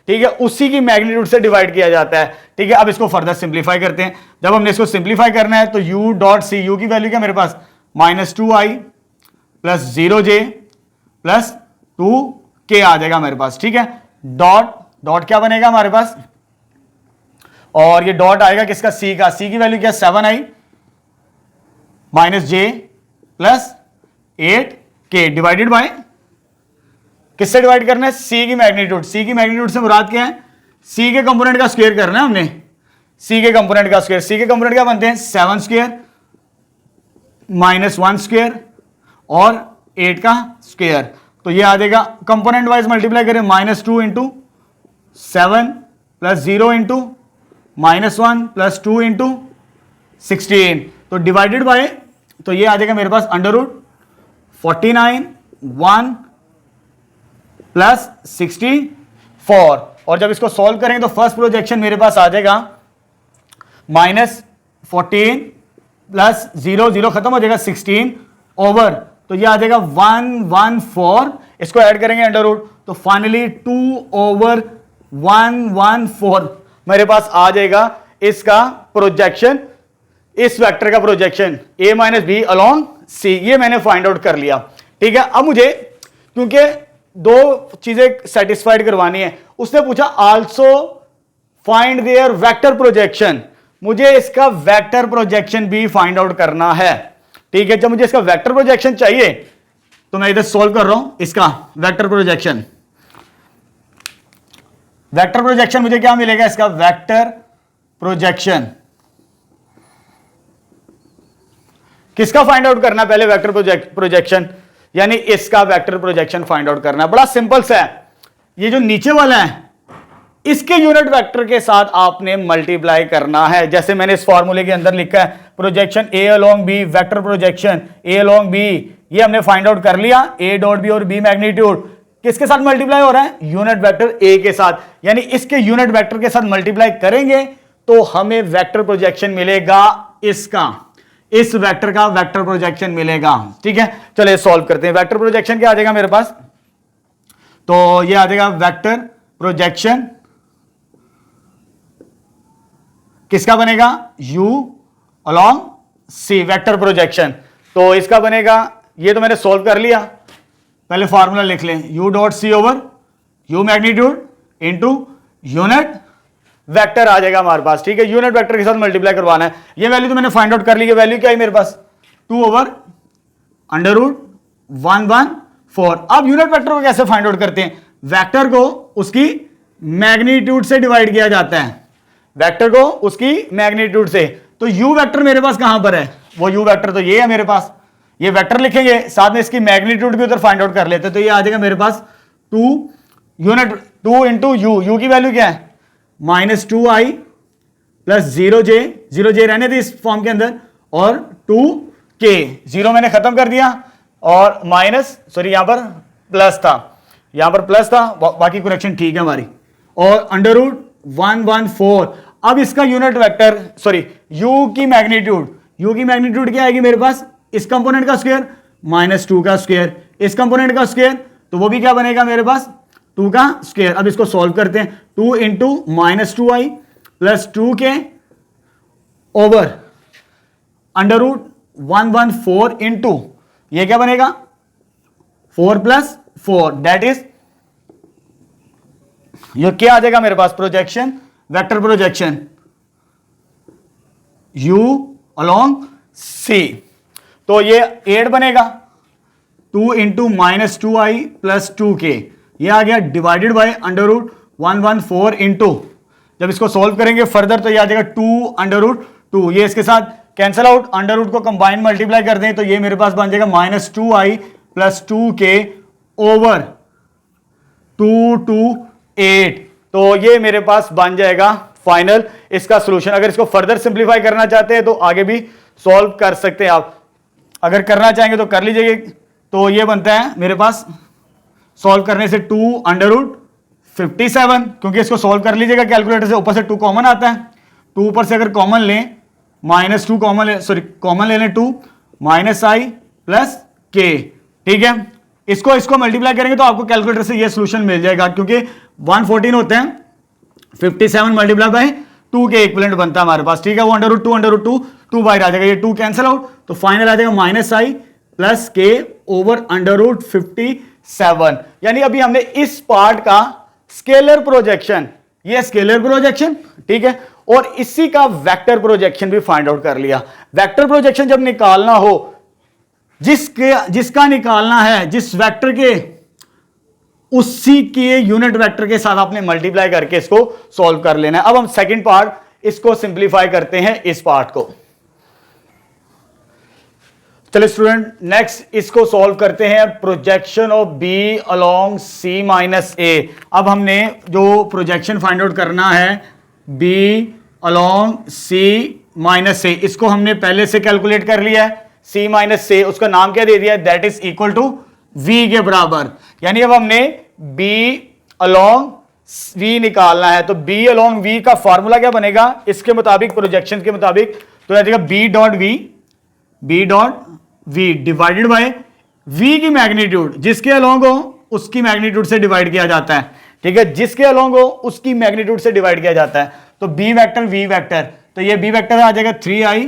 ठीक है, उसी की मैग्नीट्यूड से डिवाइड किया जाता है, ठीक है। अब इसको फर्दर सिंप्लीफाई करते हैं। जब हमने इसको सिंप्लीफाई करना है तो u डॉट c, u की वैल्यू क्या मेरे पास minus 2i plus 0j plus 2k आ जाएगा मेरे पास, ठीक है। डॉट क्या बनेगा हमारे पास, और ये डॉट आएगा किसका, c का, c की वैल्यू क्या 7i minus j plus 8k divided by, किससे डिवाइड करना है, c की मैग्नीट्यूड, c की मैग्नीट्यूड से मुराद क्या है, c के कंपोनेंट का स्क्वायर करना है हमने, c के कंपोनेंट का स्क्वायर, c के कंपोनेंट क्या बनते हैं 7 स्क्वायर माइनस 1 स्क्वायर और 8 का स्क्वायर, तो ये आ जाएगा कंपोनेंट वाइज मल्टीप्लाई करें, minus 2 into 7 plus 0 into minus 1 plus 2 into 16, तो डिवाइडेड बाय, तो ये आ जाएगा मेरे पास अंडर रूट 49 1 प्लस 64, और जब इसको सॉल्व करेंगे तो फर्स्ट प्रोजेक्शन मेरे पास आ जाएगा माइनस 14 प्लस 0 खत्म हो जाएगा 16 ओवर, तो ये आ जाएगा 114, इसको ऐड करेंगे अंडर रूट, तो फाइनली 2 ओवर 114 मेरे पास आ जाएगा इसका प्रोजेक्शन, इस वेक्टर का projection a minus B along c, ये मैंने फाइंड आउट कर लिया, ठीक है। अब मुझे क्योंकि दो चीजें सेटिस्फाइड करवानी है, उसने पूछा also find their vector projection, मुझे इसका वेक्टर प्रोजेक्शन भी फाइंड आउट करना है, ठीक है। जब मुझे इसका वेक्टर प्रोजेक्शन चाहिए तो मैं इधर सोल्व कर रहा हूं इसका वेक्टर प्रोजेक्शन। वेक्टर प्रोजेक्शन मुझे क्या मिलेगा, इसका वेक्टर प्रोजेक्शन किसका फाइंड आउट करना है, पहले वेक्टर प्रोजेक्शन यानी इसका वेक्टर प्रोजेक्शन फाइंड आउट करना है। बड़ा सिंपल सा है, ये जो नीचे वाला है इसके यूनिट वेक्टर के साथ आपने मल्टीप्लाई करना है, जैसे मैंने इस फॉर्मूले के अंदर लिखा है projection a along b, vector projection a along b, ये हमने फाइंड आउट कर लिया, a डॉट b और b मैग्नीट्यूड किसके साथ मल्टीप्लाई हो रहा है, यूनिट वेक्टर a के साथ, यानी इसके यूनिट वेक्टर के साथ मल्टीप्लाई करेंगे तो हमें वेक्टर प्रोजेक्शन मिलेगा, इसका इस वेक्टर का वेक्टर प्रोजेक्शन मिलेगा, ठीक है। चलिए सॉल्व करते हैं। वेक्टर प्रोजेक्शन क्या आ जाएगा मेरे पास, तो ये आ जाएगा वेक्टर प्रोजेक्शन किसका बनेगा, u along c, vector projection. तो इसका बनेगा, ये तो मैंने सॉल्व कर लिया, पहले फॉर्मूला लिख लें, u dot C over u magnitude into unit vector आ जाएगा हमारे पास, ठीक है। यूनिट वेक्टर के साथ मल्टीप्लाई करवाना है। ये वैल्यू तो मैंने फाइंड आउट कर ली है, वैल्यू क्या है मेरे पास 2 ओवर अंडर रूट 114। अब यूनिट वेक्टर को कैसे फाइंड आउट करते हैं, वेक्टर को उसकी मैग्नीट्यूड से डिवाइड किया जाता है, वेक्टर को उसकी मैग्नीट्यूड से। तो u वेक्टर मेरे पास कहां पर है, वो u वेक्टर तो ये है मेरे पास, ये वेक्टर लिखेंगे साथ में इसकी मैग्नीट्यूड भी उधर फाइंड आउट कर लेते हैं। तो ये आ जाएगा मेरे पास 2 यूनिट 2 इंटू u की वैल्यू क्या है -2i प्लस 0j रहने थे इस फॉर्म के अंदर, और 2k, 0 मैंने खत्म कर दिया और माइनस, सॉरी यहां पर प्लस था, यहां पर प्लस था, बाकी करेक्शन ठीक है हमारी, और अंडर रूट 114। अब इसका यूनिट वेक्टर, सॉरी u की मैग्नीट्यूड क्या आएगी मेरे पास, इस कंपोनेंट का स्क्वायर -2 का स्क्वायर, इस कंपोनेंट का स्क्वायर, तो वो भी क्या बनेगा मेरे पास 2 का स्क्वायर। अब इसको सॉल्व करते हैं, 2 into -2i plus 2k over under root 114 into ये क्या बनेगा 4 प्लस 4, दैट इज, ये क्या आ जाएगा मेरे पास projection, vector projection u along c। तो ये 8 बनेगा, 2 इंटू -2i प्लस 2k, ये आ गया divided by under root 114 into, जब इसको सॉल्व करेंगे फर्दर तो ये आ जाएगा 2 अंडर रूट 2, ये इसके साथ कैंसल आउट, अंडर रूट को कंबाइन मल्टीप्लाई कर दें तो ये मेरे पास बन जाएगा -2i प्लस 2k ओवर 228। तो ये मेरे पास बन जाएगा फाइनल इसका सॉल्यूशन। अगर इसको फर्दर सिंप्लीफाई करना चाहते हैं तो आगे भी सॉल्व कर सकते हैं आप, अगर करना चाहेंगे तो कर लीजिए। तो ये बनता है मेरे पास सॉल्व करने से 2 अंडर रूट 57, क्योंकि इसको सॉल्व कर लीजिएगा कैलकुलेटर से, ऊपर से 2 कॉमन आता है, 2 ऊपर से अगर कॉमन लें -2 कॉमन ले, सॉरी कॉमन ले लें 2 -i प्लस k, ठीक है। इसको मल्टीप्लाई करेंगे तो आपको कैलकुलेटर से ये सॉल्यूशन मिल जाएगा, क्योंकि 114 होते हैं, 57 मल्टीप्लाई बाय 2 के इक्विवेलेंट बनता है हमारे पास, ठीक है। वो अंडर रूट 2 बाहर आ जाएगा, ये 2 कैंसिल आउट, तो फाइनल आ जाएगा -i plus k over under root 57। यानी अभी हमने इस पार्ट का स्केलर प्रोजेक्शन, ये स्केलर प्रोजेक्शन, ठीक है, और इसी का वेक्टर प्रोजेक्शन भी फाइंड आउट कर लिया। वेक्टर प्रोजेक्शन जब निकालना हो, जिसका निकालना है जिस वेक्टर के, उसी के यूनिट वेक्टर के साथ आपने मल्टीप्लाई करके इसको सॉल्व कर लेना है। अब हम सेकंड पार्ट इसको सिंप्लीफाई करते हैं, इस पार्ट को। चलिए स्टूडेंट नेक्स्ट इसको सॉल्व करते हैं, projection of B along C minus A. अब हमने जो प्रोजेक्शन फाइंड आउट करना है B along C minus A, इसको हमने पहले से कैलकुलेट कर लिया है, सी माइनस ए, उसका नाम क्या दे दिया है, that is equal to v के बराबर। यानी अब हमने b अलोंग v निकालना है, तो b अलोंग v का फॉर्मूला क्या बनेगा इसके मुताबिक, प्रोजेक्शन के मुताबिक, तो आ जाएगा b dot v divided by v की मैग्नीट्यूड, जिसके अलोंग हो उसकी मैग्नीट्यूड से डिवाइड किया जाता है, ठीक है, जिसके अलोंग हो उसकी मैग्नीट्यूड से डिवाइड किया जाता है। तो b वेक्टर v वेक्टर, तो ये b वेक्टर आ जाएगा 3i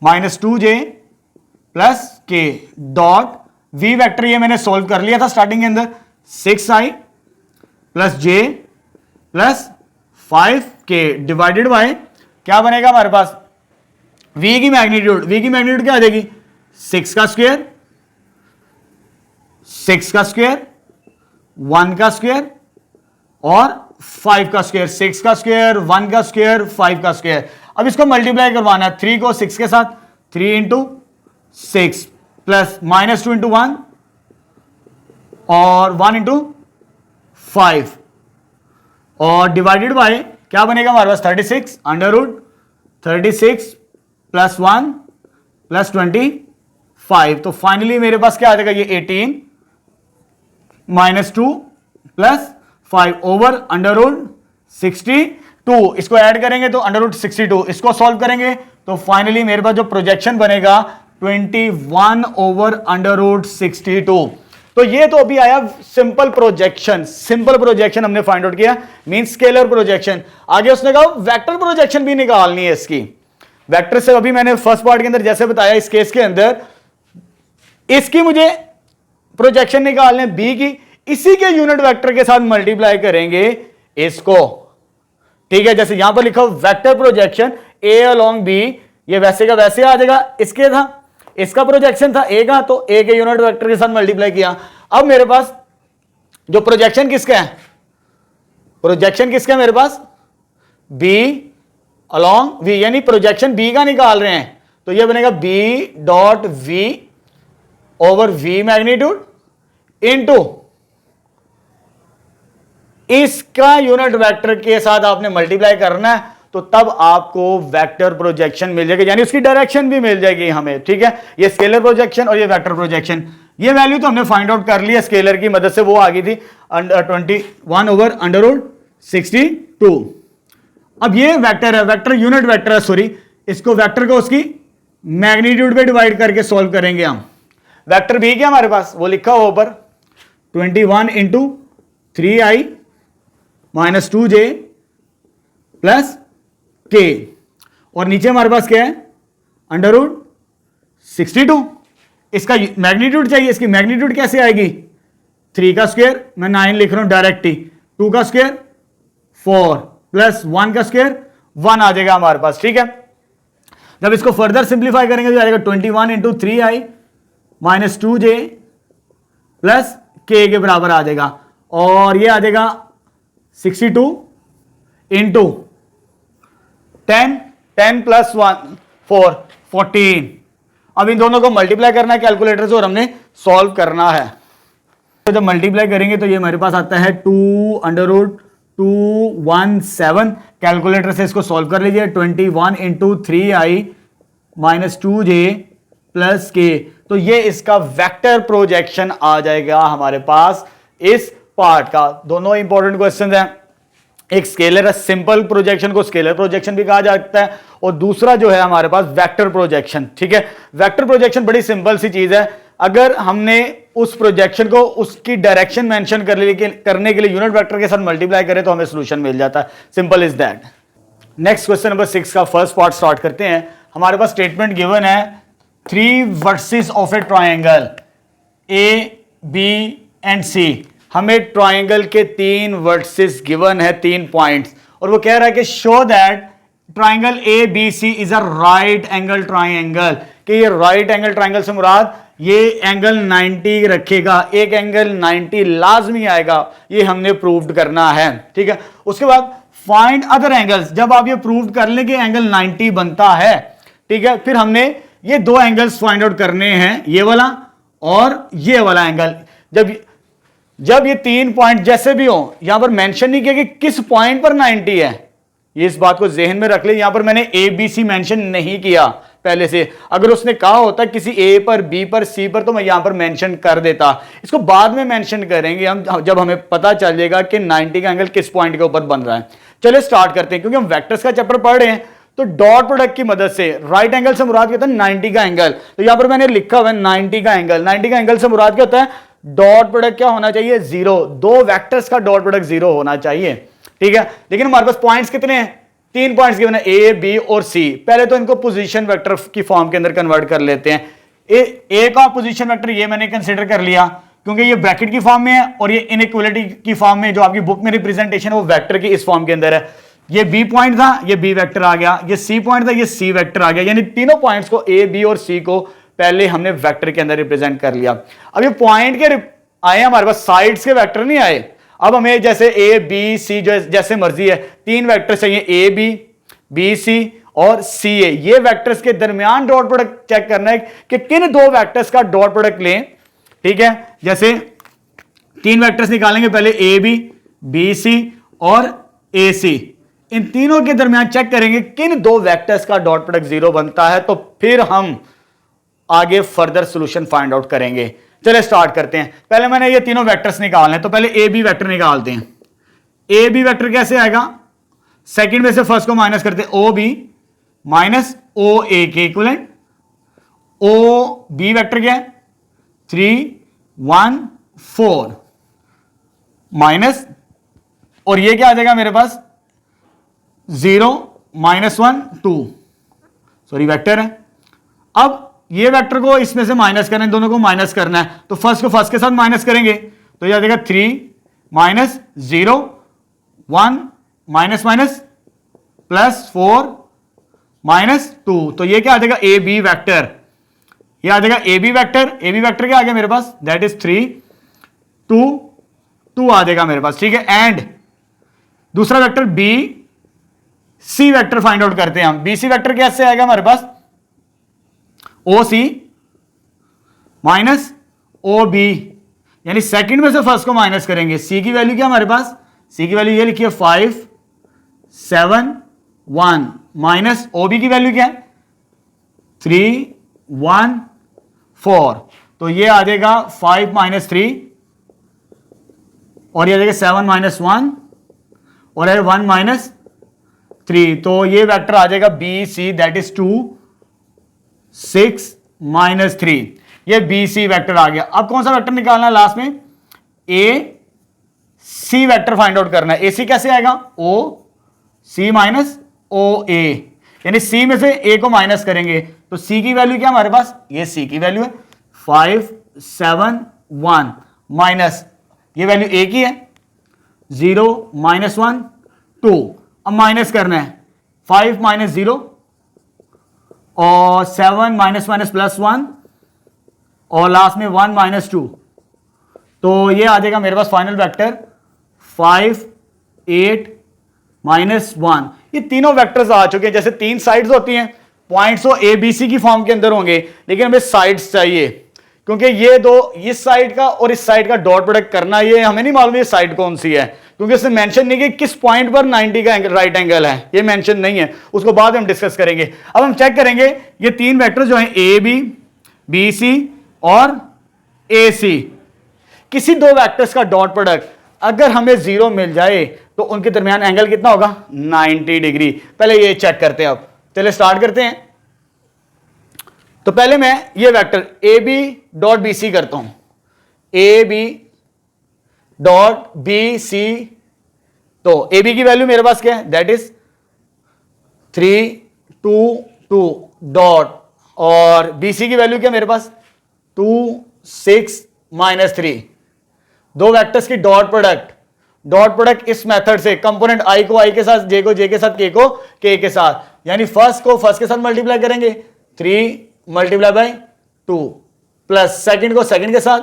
-2j plus k dot v vector, ये मैंने सॉल्व कर लिया था स्टार्टिंग के अंदर, 6i plus j plus 5k divided by क्या बनेगा हमारे पास v की मैग्नीट्यूड, क्या आ जाएगी 6 का स्क्वायर 1 का स्क्वायर और 5 का स्क्वायर, 6 का स्क्वायर 1 का स्क्वायर 5 का स्क्वायर। अब इसको मल्टीप्लाई करवाना है 3 को 6 के साथ, 3 इंटू 6 प्लस -2 इंटू 1 और 1 इंटू 5 और डिवाइडेड बाय क्या बनेगा हमारे पास 36 अंडर रूट 36 प्लस 1 प्लस 25। तो फाइनली मेरे पास क्या आ जाएगा ये 18 -2 प्लस 5 ओवर अंडर रूट 62। इसको ऐड करेंगे तो अंडर रूट 62, इसको सॉल्व करेंगे तो फाइनली मेरे पास जो प्रोजेक्शन बनेगा 21 ओवर अंडर रूट 62। तो ये तो अभी आया सिंपल प्रोजेक्शन हमने फाइंड आउट किया, मीन स्केलर प्रोजेक्शन। आगे उसने कहा वेक्टर प्रोजेक्शन भी निकालनी है इसकी। वेक्टर से अभी मैंने फर्स्ट पार्ट के अंदर जैसे बताया, इस केस के अंदर इसकी मुझे प्रोजेक्शन निकालने बी की, इसी के यूनिट वेक्टर के साथ मल्टीप्लाई करेंगे इसको, ठीक है। जैसे यहां पर लिखा vector projection A along B, ये वैसे का वैसे आ जाएगा, इसके था, इसका प्रोजेक्शन था ए का, तो ए के यूनिट वेक्टर के साथ मल्टीप्लाई किया। अब मेरे पास जो प्रोजेक्शन किसका है, मेरे पास बी अलोंग वी, यानी प्रोजेक्शन बी का निकाल रहे हैं, तो ये बनेगा B dot V over V magnitude into इसका यूनिट वेक्टर के साथ आपने मल्टीप्लाई करना है, तो तब आपको वेक्टर प्रोजेक्शन मिल जाएगी, यानी उसकी डायरेक्शन भी मिल जाएगी हमें, ठीक है। ये स्केलर प्रोजेक्शन और ये वेक्टर प्रोजेक्शन, ये वैल्यू तो हमने फाइंड आउट कर लिया स्केलर की मदद से, वो आ गई थी 21 ओवर अंडर रूट 62। अब ये वेक्टर है, वेक्टर यूनिट वेक्टर है, सॉरी, इसको वेक्टर को उसकी मैग्नीट्यूड पे डिवाइड करके सॉल्व करेंगे हम। वेक्टर भी क्या हमारे पास, वो लिखा हुआ ऊपर 21 into 3i minus 2j plus k, और नीचे हमारे पास क्या है, अंडर रूट 62। इसका मैग्नीट्यूड चाहिए, इसकी मैग्नीट्यूड कैसे आएगी, 3 का स्क्वायर, मैं 9 लिख रहा हूं डायरेक्ट ही, 2 का स्क्वायर 4 प्लस 1 का स्क्वायर 1 आ जाएगा हमारे पास, ठीक है। जब इसको फर्दर सिंप्लीफाई करेंगे तो आएगा 21 into 3i minus 2j plus k के बराबर आ जाएगा, और ये आ जाएगा 62 इंटू 10 प्लस 1 4 14। अब इन दोनों को मल्टीप्लाई करना है कैलकुलेटर से और हमने सॉल्व करना है। तो जब मल्टीप्लाई करेंगे तो ये हमारे पास आता है 2 अंडर रूट 217। कैलकुलेटर से इसको सॉल्व कर लीजिए, 21 into 3i minus 2j plus k, तो ये इसका वेक्टर प्रोजेक्शन आ जाएगा हमारे पास इस पार्ट का। दोनों इंपॉर्टेंट क्वेश्चन हैं, एक स्केलर है, सिंपल प्रोजेक्शन को स्केलर प्रोजेक्शन भी कहा जाता है, और दूसरा जो है हमारे पास वेक्टर प्रोजेक्शन, ठीक है। वेक्टर प्रोजेक्शन बड़ी सिंपल सी चीज है, अगर हमने उस प्रोजेक्शन को उसकी डायरेक्शन मेंशन करने के लिए यूनिट वेक्टर के साथ मल्टीप्लाई करें तो हमें सॉल्यूशन मिल जाता है, simple is that. Next question number 6 का फर्स्ट पार्ट स्टार्ट करते हैं। हमारे पास स्टेटमेंट गिवन है 3 vertices of a triangle A B and C. हमें ट्राइंगल के 3 वर्सेस गिवन है, 3 पॉइंट्स, और वो कह रहा है कि show that triangle A B C is a right angle triangle, कि ये राइट एंगल ट्राइंगल से मुराद ये एंगल 90 रखेगा, एक एंगल 90 लाजमी आएगा, ये हमने प्रूव्ड करना है, ठीक है। उसके बाद फाइंड अदर एंगल्स, जब आप ये प्रूव कर लें कि एंगल 90 बनता है, ठीक है, फिर हमने ये 2 एंगल्स फाइंड आउट करने हैं, ये वाला और ये वाला एंगल। जब ये 3 पॉइंट जैसे भी हो, यहां पर मेंशन नहीं किया कि किस पॉइंट पर 90 है, ये इस बात को जहन में रख ले। यहां पर मैंने ए बी सी मेंशन नहीं किया पहले से, अगर उसने कहा होता किसी ए पर बी पर सी पर तो मैं यहां पर मेंशन कर देता, इसको बाद में मेंशन करेंगे हम जब हमें पता चल जाएगा कि 90 का एंगल किस पॉइंट के ऊपर बन रहा है। चलिए स्टार्ट करते हैं, क्योंकि हम वेक्टर्स का चैप्टर पढ़ रहे हैं, तो डॉट प्रोडक्ट की मदद से राइट एंगल से मुराद क्या होता है, 90 का एंगल। तो यहां पर मैंने लिखा हुआ है 90 का एंगल, 90 का एंगल से मुराद क्या होता है, डॉट प्रोडक्ट क्या होना चाहिए, 0, 2 वेक्टर्स का डॉट प्रोडक्ट 0 होना चाहिए, ठीक है। लेकिन हमारे पास पॉइंट्स कितने हैं, 3 पॉइंट्स गिवन है, ए बी और सी। पहले तो इनको पोजीशन वेक्टर की फॉर्म के अंदर कन्वर्ट कर लेते हैं। ए का पोजीशन वेक्टर ये मैंने कंसीडर कर लिया, क्योंकि ये ब्रैकेट की फॉर्म में है और ये इनइक्वालिटी की फॉर्म में, जो आपकी बुक में रिप्रेजेंटेशन है वो वेक्टर की इस फॉर्म के अंदर है। ये बी पॉइंट था, ये बी वेक्टर आ गया, ये सी पॉइंट था, ये सी वेक्टर आ गया, यानी तीनों पॉइंट्स को ए बी और सी को पहले हमने वेक्टर के अंदर रिप्रेजेंट कर लिया। अब ये पॉइंट के आए हमारे पास, साइड्स के वेक्टर नहीं आए। अब हमें जैसे ए बी सी जो जैसे मर्जी है, 3 वेक्टर चाहिए, ए बी बी सी और सी ए। ये वेक्टर्स के दरमियान डॉट प्रोडक्ट चेक करना है कि किन 2 वेक्टर्स का डॉट प्रोडक्ट लें, ठीक है। जैसे 3 वेक्टर्स निकालेंगे, पहले ए बी बी सी और ए सी, इन तीनों के दरमियान चेक करेंगे किन 2 वेक्टर्स का डॉट प्रोडक्ट 0 बनता है, तो फिर हम आगे फर्दर सॉल्यूशन फाइंड आउट करेंगे। चलिए स्टार्ट करते हैं। पहले मैंने ये तीनों वेक्टर्स निकालने हैं, तो पहले ए बी वेक्टर निकालते हैं। ए बी वेक्टर कैसे आएगा, सेकंड में से फर्स्ट को माइनस करते हैं, ओ बी माइनस ओ ए के इक्विवेलेंट। ओ बी वेक्टर क्या है, 3 1 4 माइनस, और ये क्या आ जाएगा मेरे पास 0 -1 2, सॉरी वेक्टर है। अब ये वेक्टर को इसमें से माइनस करना है, दोनों को माइनस करना है, तो फर्स्ट को फर्स्ट के साथ माइनस करेंगे तो ये आ जाएगा 3 minus 0 1 minus minus plus 4 minus 2, तो ये क्या आ जाएगा ए बी वैक्टर, ये आ जाएगा A B vector. A B vector क्या आ गया मेरे पास, दैट इज 3 2 2 आ जाएगा मेरे पास, ठीक है। एंड दूसरा vector B C vector find out करते हैं हम। बी सी वेक्टर कैसे आएगा हमारे पास, O C minus O B, यानी सेकंड में से फर्स्ट को माइनस करेंगे। सी की वैल्यू क्या हमारे पास, सी की वैल्यू ये लिखिए 5 7 1 माइनस ओ बी की वैल्यू क्या है 3 1 4, तो ये आ जाएगा 5 माइनस 3 और ये आ जाएगा 7 माइनस 1 और है 1 माइनस 3, तो ये वेक्टर आ जाएगा B C, that is 2 6 minus 3, ये बी सी वेक्टर आ गया। अब कौन सा वेक्टर निकालना है लास्ट में, ए सी वेक्टर फाइंड आउट करना है। ए सी कैसे आएगा, ओ सी माइनस ओ ए, यानी सी में से ए को माइनस करेंगे तो सी की वैल्यू क्या हमारे पास, ये सी की वैल्यू है 5 7 1 माइनस ये वैल्यू ए की है 0 माइनस 1 2, अब माइनस करना है 5 माइनस 0 और 7 माइनस माइनस प्लस 1 और लास्ट में 1 माइनस 2, तो ये आ जाएगा मेरे पास फाइनल वेक्टर 5 8 माइनस 1। ये तीनों वेक्टर्स आ चुके हैं। जैसे तीन साइड्स होती हैं, पॉइंट्स तो ए बी सी की फॉर्म के अंदर होंगे, लेकिन हमें साइड्स चाहिए क्योंकि ये दो, इस साइड का और इस साइड का डॉट प्रोडक्ट करना, ये हमें नहीं मालूम ये साइड कौन सी है, क्योंकि इसने मेंशन नहीं कि किस पॉइंट पर 90 का राइट एंगल है, ये मेंशन नहीं है, उसको बाद में हम डिस्कस करेंगे। अब हम चेक करेंगे ये तीन वेक्टर जो हैं ए बी बी सी और ए सी, किसी दो वेक्टर्स का डॉट प्रोडक्ट अगर हमें 0 मिल जाए तो उनके दरमियान एंगल कितना होगा 90 डिग्री। पहले ये चेक करते हैं। अब चलिए स्टार्ट करते हैं। तो पहले मैं ये vector A B dot B C करता हूं, A B dot B C, तो ए बी की वैल्यू मेरे पास क्या है, दैट इज 3 2 2 डॉट, और बी सी की वैल्यू क्या मेरे पास 2 6 माइनस 3। दो वेक्टर्स की डॉट प्रोडक्ट इस मेथड से, कंपोनेंट आई को आई के साथ, जे को जे के साथ, के को के के साथ, यानी फर्स्ट को फर्स्ट के साथ मल्टीप्लाई करेंगे 3 मल्टीप्लाई बाय 2 प्लस सेकंड को सेकंड के साथ,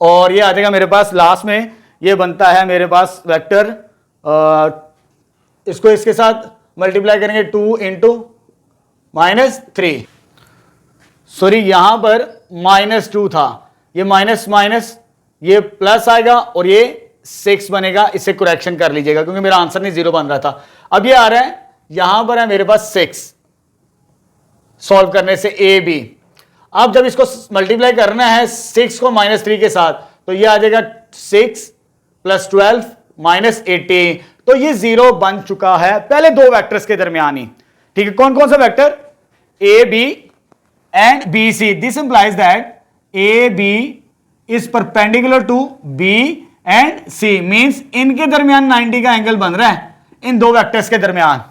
और ये आ जाएगा मेरे पास लास्ट में ये बनता है मेरे पास वेक्टर, इसको इसके साथ मल्टीप्लाई करेंगे 2 इंटू माइनस 3, सॉरी यहां पर -2 था, ये माइनस माइनस ये प्लस आएगा और ये 6 बनेगा, इससे करेक्शन कर लीजिएगा क्योंकि मेरा आंसर नहीं 0 बन रहा था। अब ये आ रहा है, यहां पर है मेरे पास 6 सॉल्व करने से ए बी। अब जब इसको मल्टीप्लाई करना है 6 को -3 के साथ, तो ये आ जाएगा 6 + 12 -18, तो ये 0 बन चुका है पहले दो वेक्टर्स के दरमियान ही। ठीक है, कौन कौन सा vector, A B and B C. This implies that A B is perpendicular to B and C, means इनके दरमियान 90 का एंगल बन रहा है इन दो वेक्टर्स के दरमियान।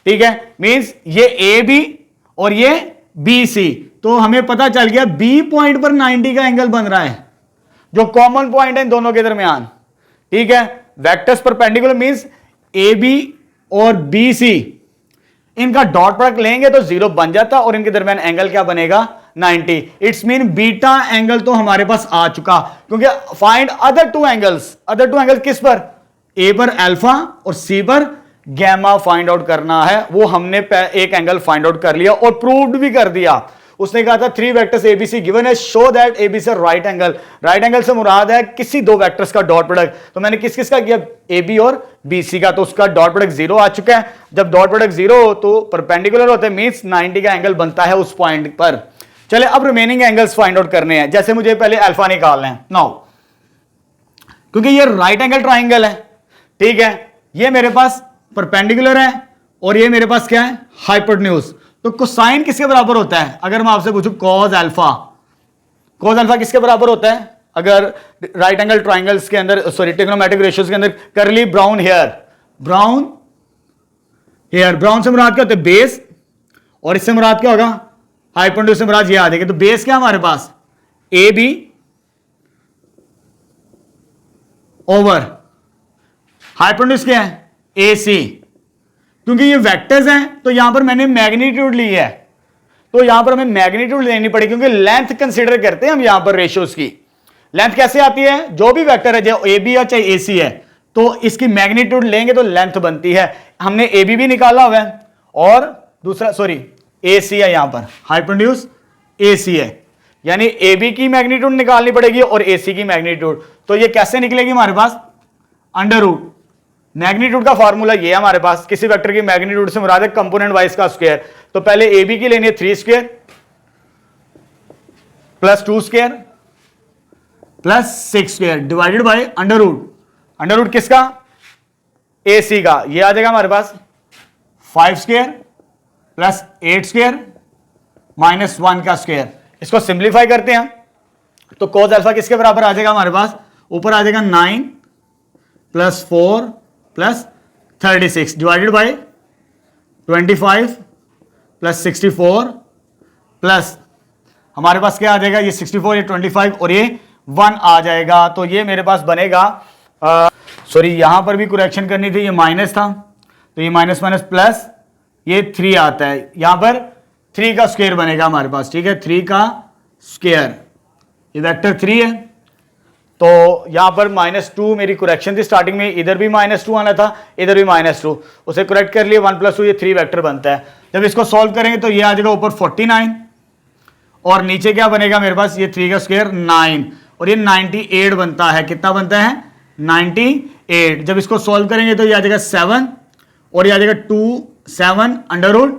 ठीक है, मींस ये ए बी और ये बी सी, तो हमें पता चल गया बी पॉइंट पर 90 का एंगल बन रहा है जो कॉमन पॉइंट है इन दोनों के दरमियान। ठीक है, vectors perpendicular means A B और बी सी, इनका डॉट प्रोडक्ट लेंगे तो 0 बन जाता और इनके दरमियान एंगल क्या बनेगा 90। इट्स मीन बीटा एंगल तो हमारे पास आ चुका, क्योंकि फाइंड अदर टू एंगल्स किस पर, ए पर अल्फा और सी पर गैमा फाइंड आउट करना है। वो हमने एक एंगल फाइंड आउट कर लिया और प्रूव्ड भी कर दिया। उसने कहा था 3 वेक्टर्स एबीसी गिवन है, show that ABC right angle. Right angle से मुराद है किसी दो वेक्टर्स का डॉट प्रोडक्ट। तो मैंने किस किस का किया, ए बी और बी सी का, तो उसका डॉट प्रोडक्ट 0 आ चुका है। जब डॉट प्रोडक्ट 0 हो तो परपेंडिकुलर होते हैं, मींस 90 का एंगल बनता है उस पॉइंट पर। चले अब रिमेनिंग एंगल्स फाइंड आउट करने हैं। जैसे मुझे पहले अल्फा निकालना है नाउ, क्योंकि ये राइट एंगल ट्राइंगल है। ठीक है, ये मेरे पास परपेंडिकुलर है और ये मेरे पास क्या है, हाइपोटेन्यूज। तो कोसाइन किसके बराबर होता है, अगर मैं आपसे पूछूं कॉस अल्फा, cos अल्फा किसके बराबर होता है अगर राइट एंगल ट्राइंगल्स के अंदर, सॉरी ट्रिग्नोमेट्रिक रेशियोज के अंदर, करली ब्राउन हेयर, ब्राउन से मुराद क्या होता है बेस, और इससे मुराद क्या होगा हाइपोटेन्यूज से मुराद ये आ जाएगी। तो बेस क्या हमारे पास ए बी ओवर हाइपोटेन्यूज क्या है ए सी। क्योंकि ये वेक्टर्स हैं तो यहां पर मैंने मैग्नीट्यूड ली है, तो यहां पर हमें मैग्नीट्यूड लेनी पड़ेगी क्योंकि लेंथ कंसीडर करते हैं हम यहां पर रेशियोज की। लेंथ कैसे आती है, जो भी वेक्टर है चाहे ए बी है चाहे ए सी है तो इसकी मैग्नीट्यूड लेंगे तो लेंथ बनती है। हमने ए बी भी निकाला हुआ है और दूसरा सॉरी ए सी है, यहां पर हाइपोटेन्यूज ए सी है, यानी ए बी की मैग्नीट्यूड निकालनी पड़ेगी और ए सी की मैग्नीट्यूड। तो ये कैसे निकलेगी हमारे पास अंडर रूट, मैग्नीट्यूड का फॉर्मूला ये है हमारे पास, किसी वेक्टर की मैग्नीट्यूड से मुराद है कंपोनेंट वाइज का स्क्वायर। तो पहले ए बी की लेनी है 3 square plus 2 square plus 6 square divided by under root. Under root किसका ए सी का, ये आ जाएगा हमारे पास 5 स्क्वायर प्लस 8 स्क्वायर माइनस 1 का स्क्वायर। इसको सिंप्लीफाई करते हैं तो cos अल्फा किसके बराबर आ जाएगा हमारे पास, ऊपर आ जाएगा 9 plus 4 plus 36 divided by 25 plus 64 plus हमारे पास क्या आ जाएगा, ये 64 ये 25 और ये 1 आ जाएगा। तो ये मेरे पास बनेगा सॉरी यहां पर भी करेक्शन करनी थी, ये माइनस था तो ये माइनस माइनस प्लस ये 3 आता है, यहां पर 3 का स्क्वायर बनेगा हमारे पास, ठीक है 3 का स्क्वायर, ये वेक्टर 3 है। तो यहां पर -2 मेरी करेक्शन थी स्टार्टिंग में, इधर भी -2 आना था इधर भी -2, उसे करेक्ट कर लिए 1 + 2 ये 3 वेक्टर बनता है। जब इसको सॉल्व करेंगे तो ये आ जाएगा ऊपर 49 और नीचे क्या बनेगा मेरे पास, ये 3 का स्क्वायर 9 और ये 98 बनता है। कितना बनता है 98। जब इसको सॉल्व करेंगे तो ये आ जाएगा 7 और ये आ जाएगा 7 अंडर रूट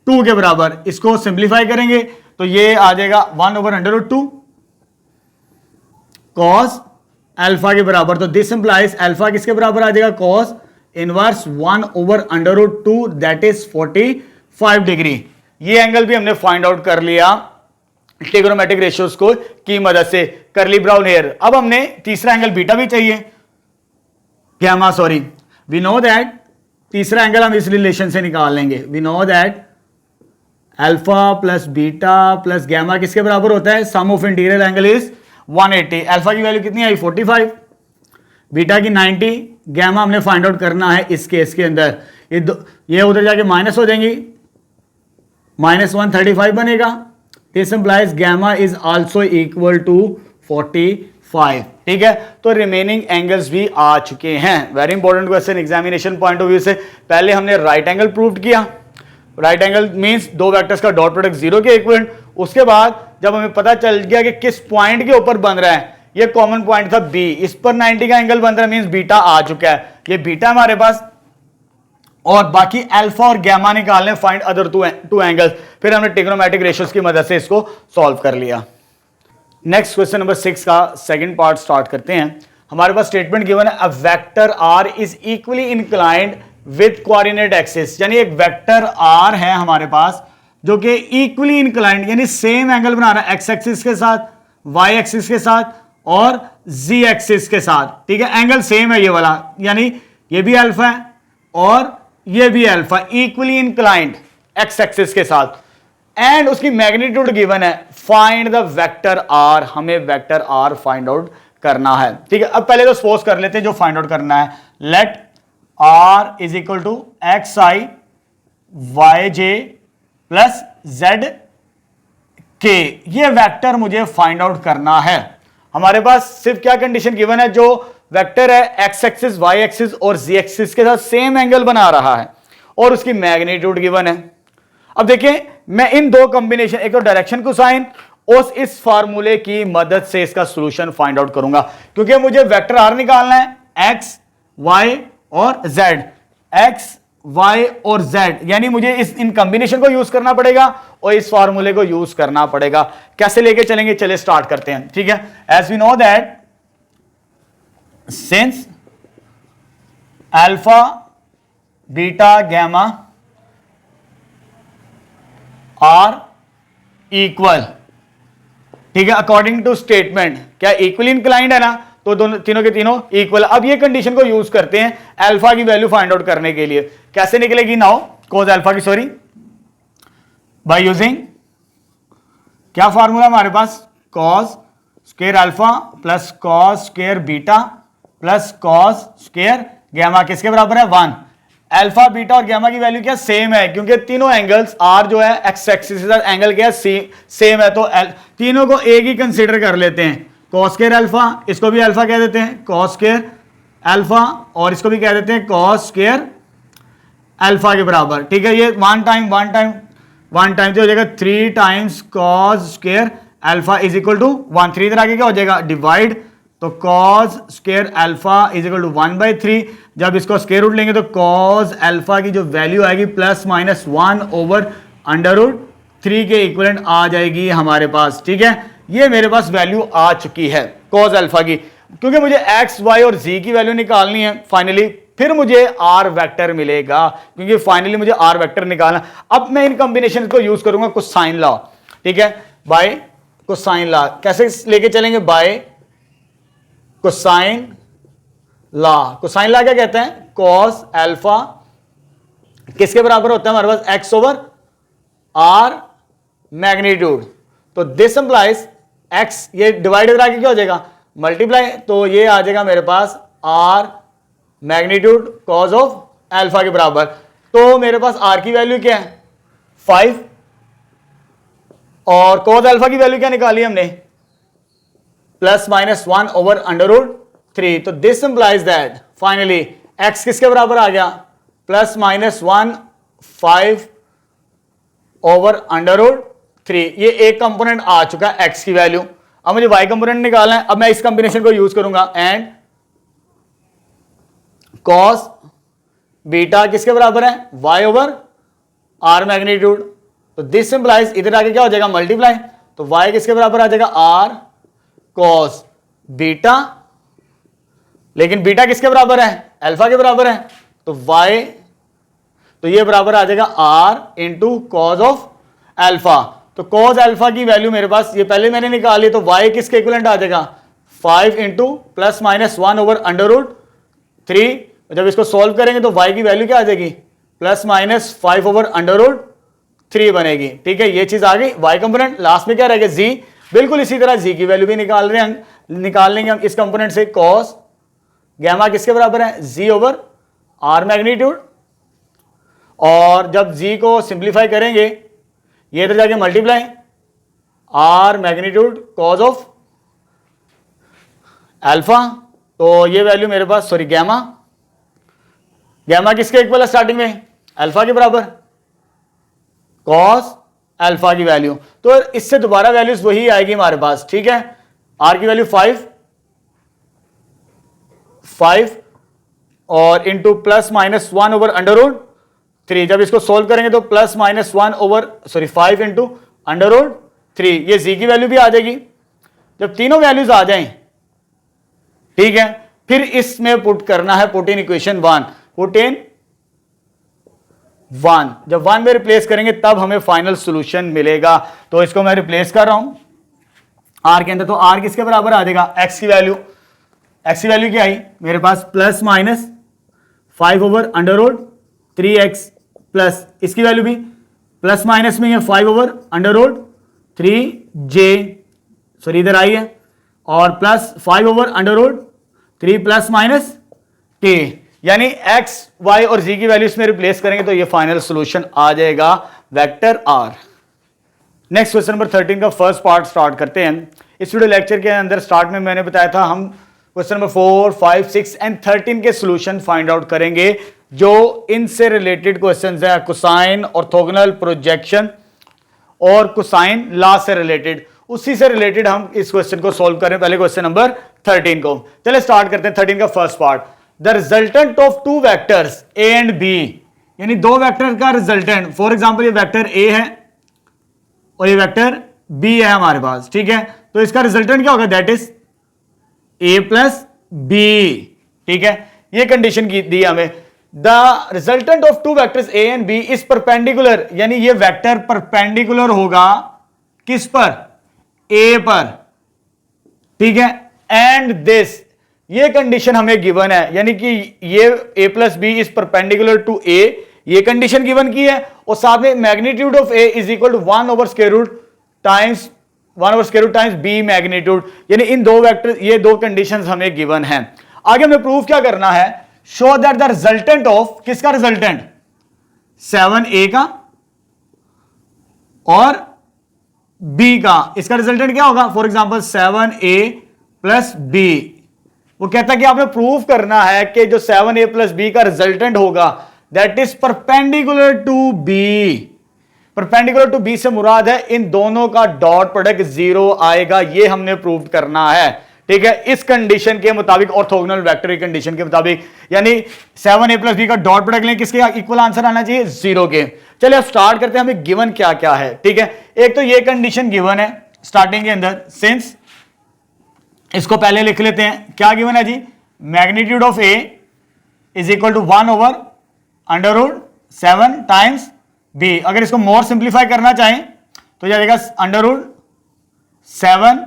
2 के बराबर। इसको सिंप्लीफाई करेंगे तो ये आ जाएगा 1 over under root 2 cos alpha के बराबर। तो दिस इंप्लाइज अल्फा किसके बराबर आ जाएगा, cos inverse 1 over under root 2 that is 45 degree. ये एंगल भी हमने फाइंड आउट कर लिया ट्रिग्नोमेट्रिक रेशियोज को की मदद से, करली ब्राउन हेयर। अब हमने तीसरा एंगल बीटा भी चाहिए, gamma sorry, we know that तीसरा एंगल हम इस रिलेशन से निकाल लेंगे। We know that alpha plus beta plus gamma किसके बराबर होता है, sum of interior angle is 180। Alpha की वैल्यू कितनी आई 45, बीटा की 90, गैमा हमने फाइंड आउट करना है इस केस के अंदर। ये उधर जाके माइनस हो जाएंगी, -135 बनेगा। This implies gamma is also equal to 45। ठीक है, तो रिमेनिंग एंगल्स भी आ चुके हैं। Very important question examination point of view से। पहले हमने राइट एंगल प्रूव किया, राइट एंगल मींस दो वेक्टर्स का डॉट प्रोडक्ट 0 के इक्विवेलेंट। उसके बाद जब हमें पता चल गया कि किस पॉइंट के ऊपर बन रहा है, ये कॉमन पॉइंट था बी, इस पर 90 का एंगल बन रहा है मींस बीटा आ चुका है, ये बीटा हमारे पास। और बाकी अल्फा और गैमा निकालने, फाइंड अदर टू एंगल्स। फिर हमने ट्रिग्नोमेट्रिक रेशियोज की मदद से इसको सॉल्व कर लिया। नेक्स्ट क्वेश्चन नंबर 6 का सेकंड पार्ट स्टार्ट करते हैं। हमारे पास स्टेटमेंट गिवन है, a vector R is equally inclined with coordinate axis, यानी एक वेक्टर आर है हमारे पास जो कि इक्वली इंक्लाइंड यानी सेम एंगल बना रहा है एक्स एक्सिस के साथ, वाई एक्सिस के साथ और जी एक्सिस के साथ। ठीक है, एंगल सेम है ये वाला, यानी ये भी अल्फा है और ये भी alpha, equally inclined x axis के साथ, एंड उसकी मैग्नीट्यूड गिवन है। फाइंड द वेक्टर आर, हमें वेक्टर आर फाइंड आउट करना है। ठीक है, अब पहले तो सपोज कर लेते हैं जो फाइंड आउट करना है। Let R is equal to X I Y J plus Z K, ये वेक्टर मुझे फाइंड आउट करना है। हमारे पास सिर्फ क्या कंडीशन गिवन है, जो वेक्टर है एक्स एक्सिस वाई एक्सिस और जी एक्सिस के साथ सेम एंगल बना रहा है और उसकी मैग्नीट्यूड गिवन है। अब देखिए, मैं इन दो कॉम्बिनेशन, एक तो डायरेक्शन कोसाइन और इस फार्मूले की मदद से इसका सॉल्यूशन फाइंड आउट करूंगा, क्योंकि मुझे वेक्टर आर निकालना है एक्स वाई और जेड, एक्स वाई और जेड, यानी मुझे इन कॉम्बिनेशन को यूज करना पड़ेगा और इस फार्मूले को यूज करना पड़ेगा। कैसे लेके चलेंगे, चलिए स्टार्ट करते हैं। ठीक है, as we know that since alpha beta gamma are equal ठीक है, अकॉर्डिंग टू स्टेटमेंट क्या इक्वली इंक्लाइंड है ना, तो दोनों तीनों के तीनों इक्वल। अब ये कंडीशन को यूज करते हैं अल्फा की वैल्यू फाइंड आउट करने के लिए। कैसे निकलेगी नाउ कॉज अल्फा की, सॉरी बाय यूजिंग क्या फार्मूला हमारे पास, cos square alpha plus cos square beta plus cos square gamma किसके बराबर है 1। अल्फा बीटा और गैमा की वैल्यू क्या सेम है, क्योंकि तीनों एंगल्स आर जो है एक्स एक्सिस के साथ एंगल क्या है सेम है, तो तीनों को एक ही कंसीडर कर लेते हैं। कॉस स्क्वायर अल्फा, इसको भी अल्फा कह देते हैं कॉस स्क्वायर अल्फा, और इसको भी कह देते हैं कॉस स्क्वायर अल्फा के बराबर। ठीक है, ये वन टाइम तो हो जाएगा 3 times cos square alpha is equal to 1। 3 इधर आगे क्या हो जाएगा डिवाइड, तो cos square alpha is equal to 1/3। जब इसको स्क्वायर रूट लेंगे तो कॉस अल्फा की जो वैल्यू आएगी प्लस माइनस 1/√3 के इक्वलेंट आ जाएगी हमारे पास। ठीक है, ये मेरे पास वैल्यू आ चुकी है कॉस अल्फा की। क्योंकि मुझे एक्स वाई और जी की वैल्यू निकालनी है फाइनली, फिर मुझे आर वेक्टर मिलेगा, क्योंकि फाइनली मुझे आर वेक्टर निकालना। अब मैं इन कॉम्बिनेशन को यूज करूंगा कोसाइन लॉ। ठीक है, बाय कोसाइन लॉ कैसे लेके चलेंगे, by cosine law. Cosine law क्या कहते हैं, कॉस अल्फा किसके बराबर होता है हमारे पास, एक्स ओवर आर मैग्नीट्यूड। तो दिस इंप्लाइज एक्स, ये डिवाइड करा के क्या हो जाएगा मल्टीप्लाई, तो ये आ जाएगा मेरे पास R magnitude cos of alpha के बराबर। तो मेरे पास आर की वैल्यू क्या है 5 और कॉज अल्फा की वैल्यू क्या निकाली हमने प्लस माइनस 1/√3। तो this implies that finally x किसके बराबर आ गया प्लस माइनस 1 5/√3। ये एक कंपोनेंट आ चुका है एक्स की वैल्यू। अब मुझे वाई कंपोनेंट निकालना है। अब मैं इस कंबिनेशन को यूज करूंगा एंड कॉस बीटा किसके बराबर है y ओवर आर मैग्नीट्यूड। तो दिस इंप्लाइज इधर आके क्या हो जाएगा मल्टीप्लाई, तो y किसके बराबर आ जाएगा r कॉस बीटा, लेकिन बीटा किसके बराबर है अल्फा के बराबर है, तो y तो ये बराबर आ जाएगा r into cos of alpha. तो कॉज अल्फा की वैल्यू मेरे पास ये पहले मैंने निकाली, तो y किसके इक्विवेलेंट आ जाएगा 5 इंटू प्लस माइनस 1/√3। जब इसको सॉल्व करेंगे तो y की वैल्यू क्या आ जाएगी प्लस माइनस 5/√3 बनेगी। ठीक है, ये चीज आ गई y कंपोनेंट। लास्ट में क्या रहेगा z, बिल्कुल इसी तरह z की वैल्यू भी निकाल लेंगे हम इस कंपोनेंट से। कॉस गैमा किसके बराबर है z ओवर r मैग्नीट्यूड, और जब z को सिंप्लीफाई करेंगे ये इधर जाके multiply r magnitude cos of alpha. तो ये वैल्यू मेरे पास सॉरी गैमा किसके इक्वल है स्टार्टिंग में अल्फा के बराबर कॉस अल्फा की वैल्यू। तो इससे दोबारा वैल्यूज वही आएगी हमारे पास। ठीक है, r की वैल्यू 5 और इंटू प्लस माइनस 1/√3। जब इसको सोल्व करेंगे तो प्लस माइनस 5 इंटू √3। ये z की वैल्यू भी आ जाएगी। जब तीनों वैल्यूज आ जाएं, ठीक है, फिर इसमें पुट करना है put in equation 1। Put in 1, जब 1 में रिप्लेस करेंगे तब हमें फाइनल सॉल्यूशन मिलेगा। तो इसको मैं रिप्लेस कर रहा हूं r के अंदर, तो r किसके बराबर आ जाएगा x की वैल्यू क्या आई मेरे पास प्लस माइनस 5/√3x प्लस इसकी वैल्यू भी प्लस माइनस में है 5/√3j, सॉरी इधर आई है, और प्लस 5/√3 प्लस माइनस k, यानी x, y और z की वैल्यूज में रिप्लेस करेंगे तो ये फाइनल सॉल्यूशन आ जाएगा vector r। Next question number 13 का फर्स्ट पार्ट स्टार्ट करते हैं। इस वीडियो लेक्चर के अंदर स्टार्ट में मैंने बताया था हम क्वेश्चन नंबर 4, 5, 6 एंड 13 के सॉल्यूशन फाइंड आउट करेंगे, जो इनसे रिलेटेड क्वेश्चंस हैं, कोसाइन, ऑर्थोगोनल, प्रोजेक्शन और कोसाइन लॉ से रिलेटेड। उसी से रिलेटेड हम इस क्वेश्चन को सॉल्व करें। पहले क्वेश्चन नंबर 13 को चले स्टार्ट करते हैं। 13 का first part, the resultant of two vectors A and B, यानी दो वेक्टर का रिजल्टेंट, फॉर एग्जांपल ये वेक्टर ए है और ये वेक्टर बी है हमारे पास। ठीक है, तो इसका रिजल्टेंट क्या होगा, that is A plus B. ठीक है, ये कंडीशन की दी हमें। The resultant of two vectors A and B is perpendicular, यानी ये वेक्टर परपेंडिकुलर होगा किस पर, ए पर, ठीक है, एंड दिस, ये कंडीशन हमें गिवन है, यानी कि ये a plus B is perpendicular to A, ये कंडीशन गिवन की है, और साथ में magnitude of A is equal to 1/√, times 1/√, times B magnitude, यानी इन दो वेक्टर, ये दो कंडीशंस हमें गिवन है। आगे हमें प्रूफ क्या करना है, show that the resultant of, किसका रिजल्टेंट, 7a का और b का, इसका रिजल्टेंट क्या होगा, for example 7a plus b, वो कहता है कि आपने प्रूफ करना है कि जो 7a प्लस b का रिजल्टेंट होगा that is perpendicular to b। Perpendicular to b से मुराद है इन दोनों का डॉट प्रोडक्ट 0 आएगा, ये हमने प्रूव करना है, ठीक है, इस कंडीशन के मुताबिक, ऑर्थोगोनल वेक्टर की कंडीशन के मुताबिक, यानी 7a प्लस b का डॉट प्रोडक्ट लें, किसके इक्वल आंसर आना चाहिए, 0 के। चलिए अब स्टार्ट करते हैं, हमें गिवन क्या क्या है, ठीक है। एक तो ये कंडीशन गिवन है स्टार्टिंग के अंदर, सिंस, इसको पहले लिख लेते हैं, क्या गिवन है जी, magnitude of a is equal to 1/√7 times b। अगर इसको मोर सिंप्लीफाई करना चाहें तो यह जाएगा √7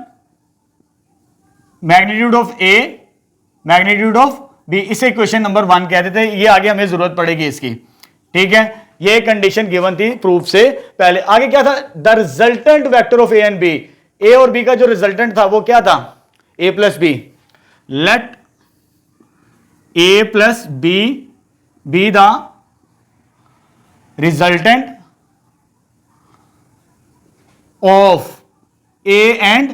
magnitude of a magnitude of b, इसे इक्वेशन नंबर 1 कहते थे, ये आगे हमें जरूरत पड़ेगी इसकी, ठीक है। ये कंडीशन गिवन थी प्रूफ से पहले। आगे क्या था, the resultant vector of a and b, a और b का जो रिजल्टेंट था वो क्या था, a plus b, let a plus b be the resultant of a and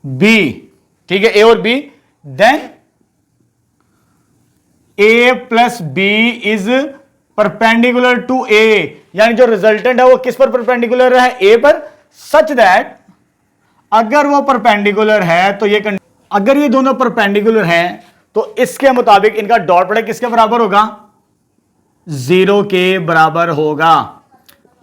b, ठीक है, a और b, then a plus b is perpendicular to a, यानी जो रिजल्टेंट है वो किस पर परपेंडिकुलर है, a पर, सच दैट अगर वो परपेंडिकुलर है तो ये अगर ये दोनों परपेंडिकुलर हैं तो इसके मुताबिक इनका डॉट प्रोडक्ट किसके बराबर होगा, 0 के बराबर होगा,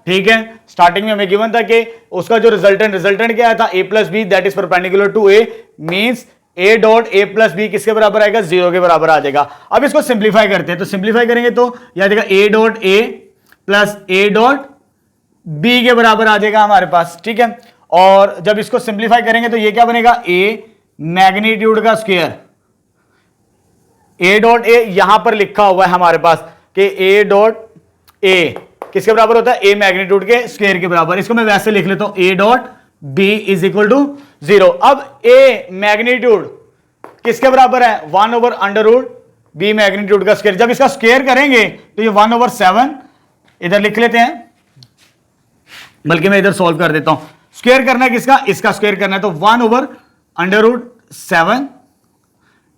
ठीक है। स्टार्टिंग में हमें गिवन था कि उसका जो रिजल्टेंट क्या था, a plus B that is perpendicular to a, means a dot a plus B किसके बराबर आएगा, 0 के बराबर आ जाएगा। अब इसको सिंप्लीफाई करते हैं, तो सिंप्लीफाई करेंगे तो यह आ जाएगा a dot a plus a dot b के बराबर आ जाएगा हमारे पास, ठीक है। और जब इसको सिंप्लीफाई करेंगे तो ये क्या बनेगा, a मैग्नीट्यूड का स्क्वायर, a डॉट a यहां पर लिखा हुआ है हमारे पास कि a डॉट a किसके बराबर होता है, a मैग्नीट्यूड के स्क्वायर के बराबर। इसको मैं वैसे लिख लेता हूं, a dot b is equal to 0। अब a मैग्नीट्यूड किसके बराबर है, 1/√, b मैग्नीट्यूड का स्क्वायर। जब इसका स्क्वायर करेंगे तो ये 1/7 इधर लिख लेते हैं, बल्कि मैं इधर सॉल्व कर देता हूं। स्क्वायर करना है किसका, इसका स्क्वायर करना है, तो 1/√7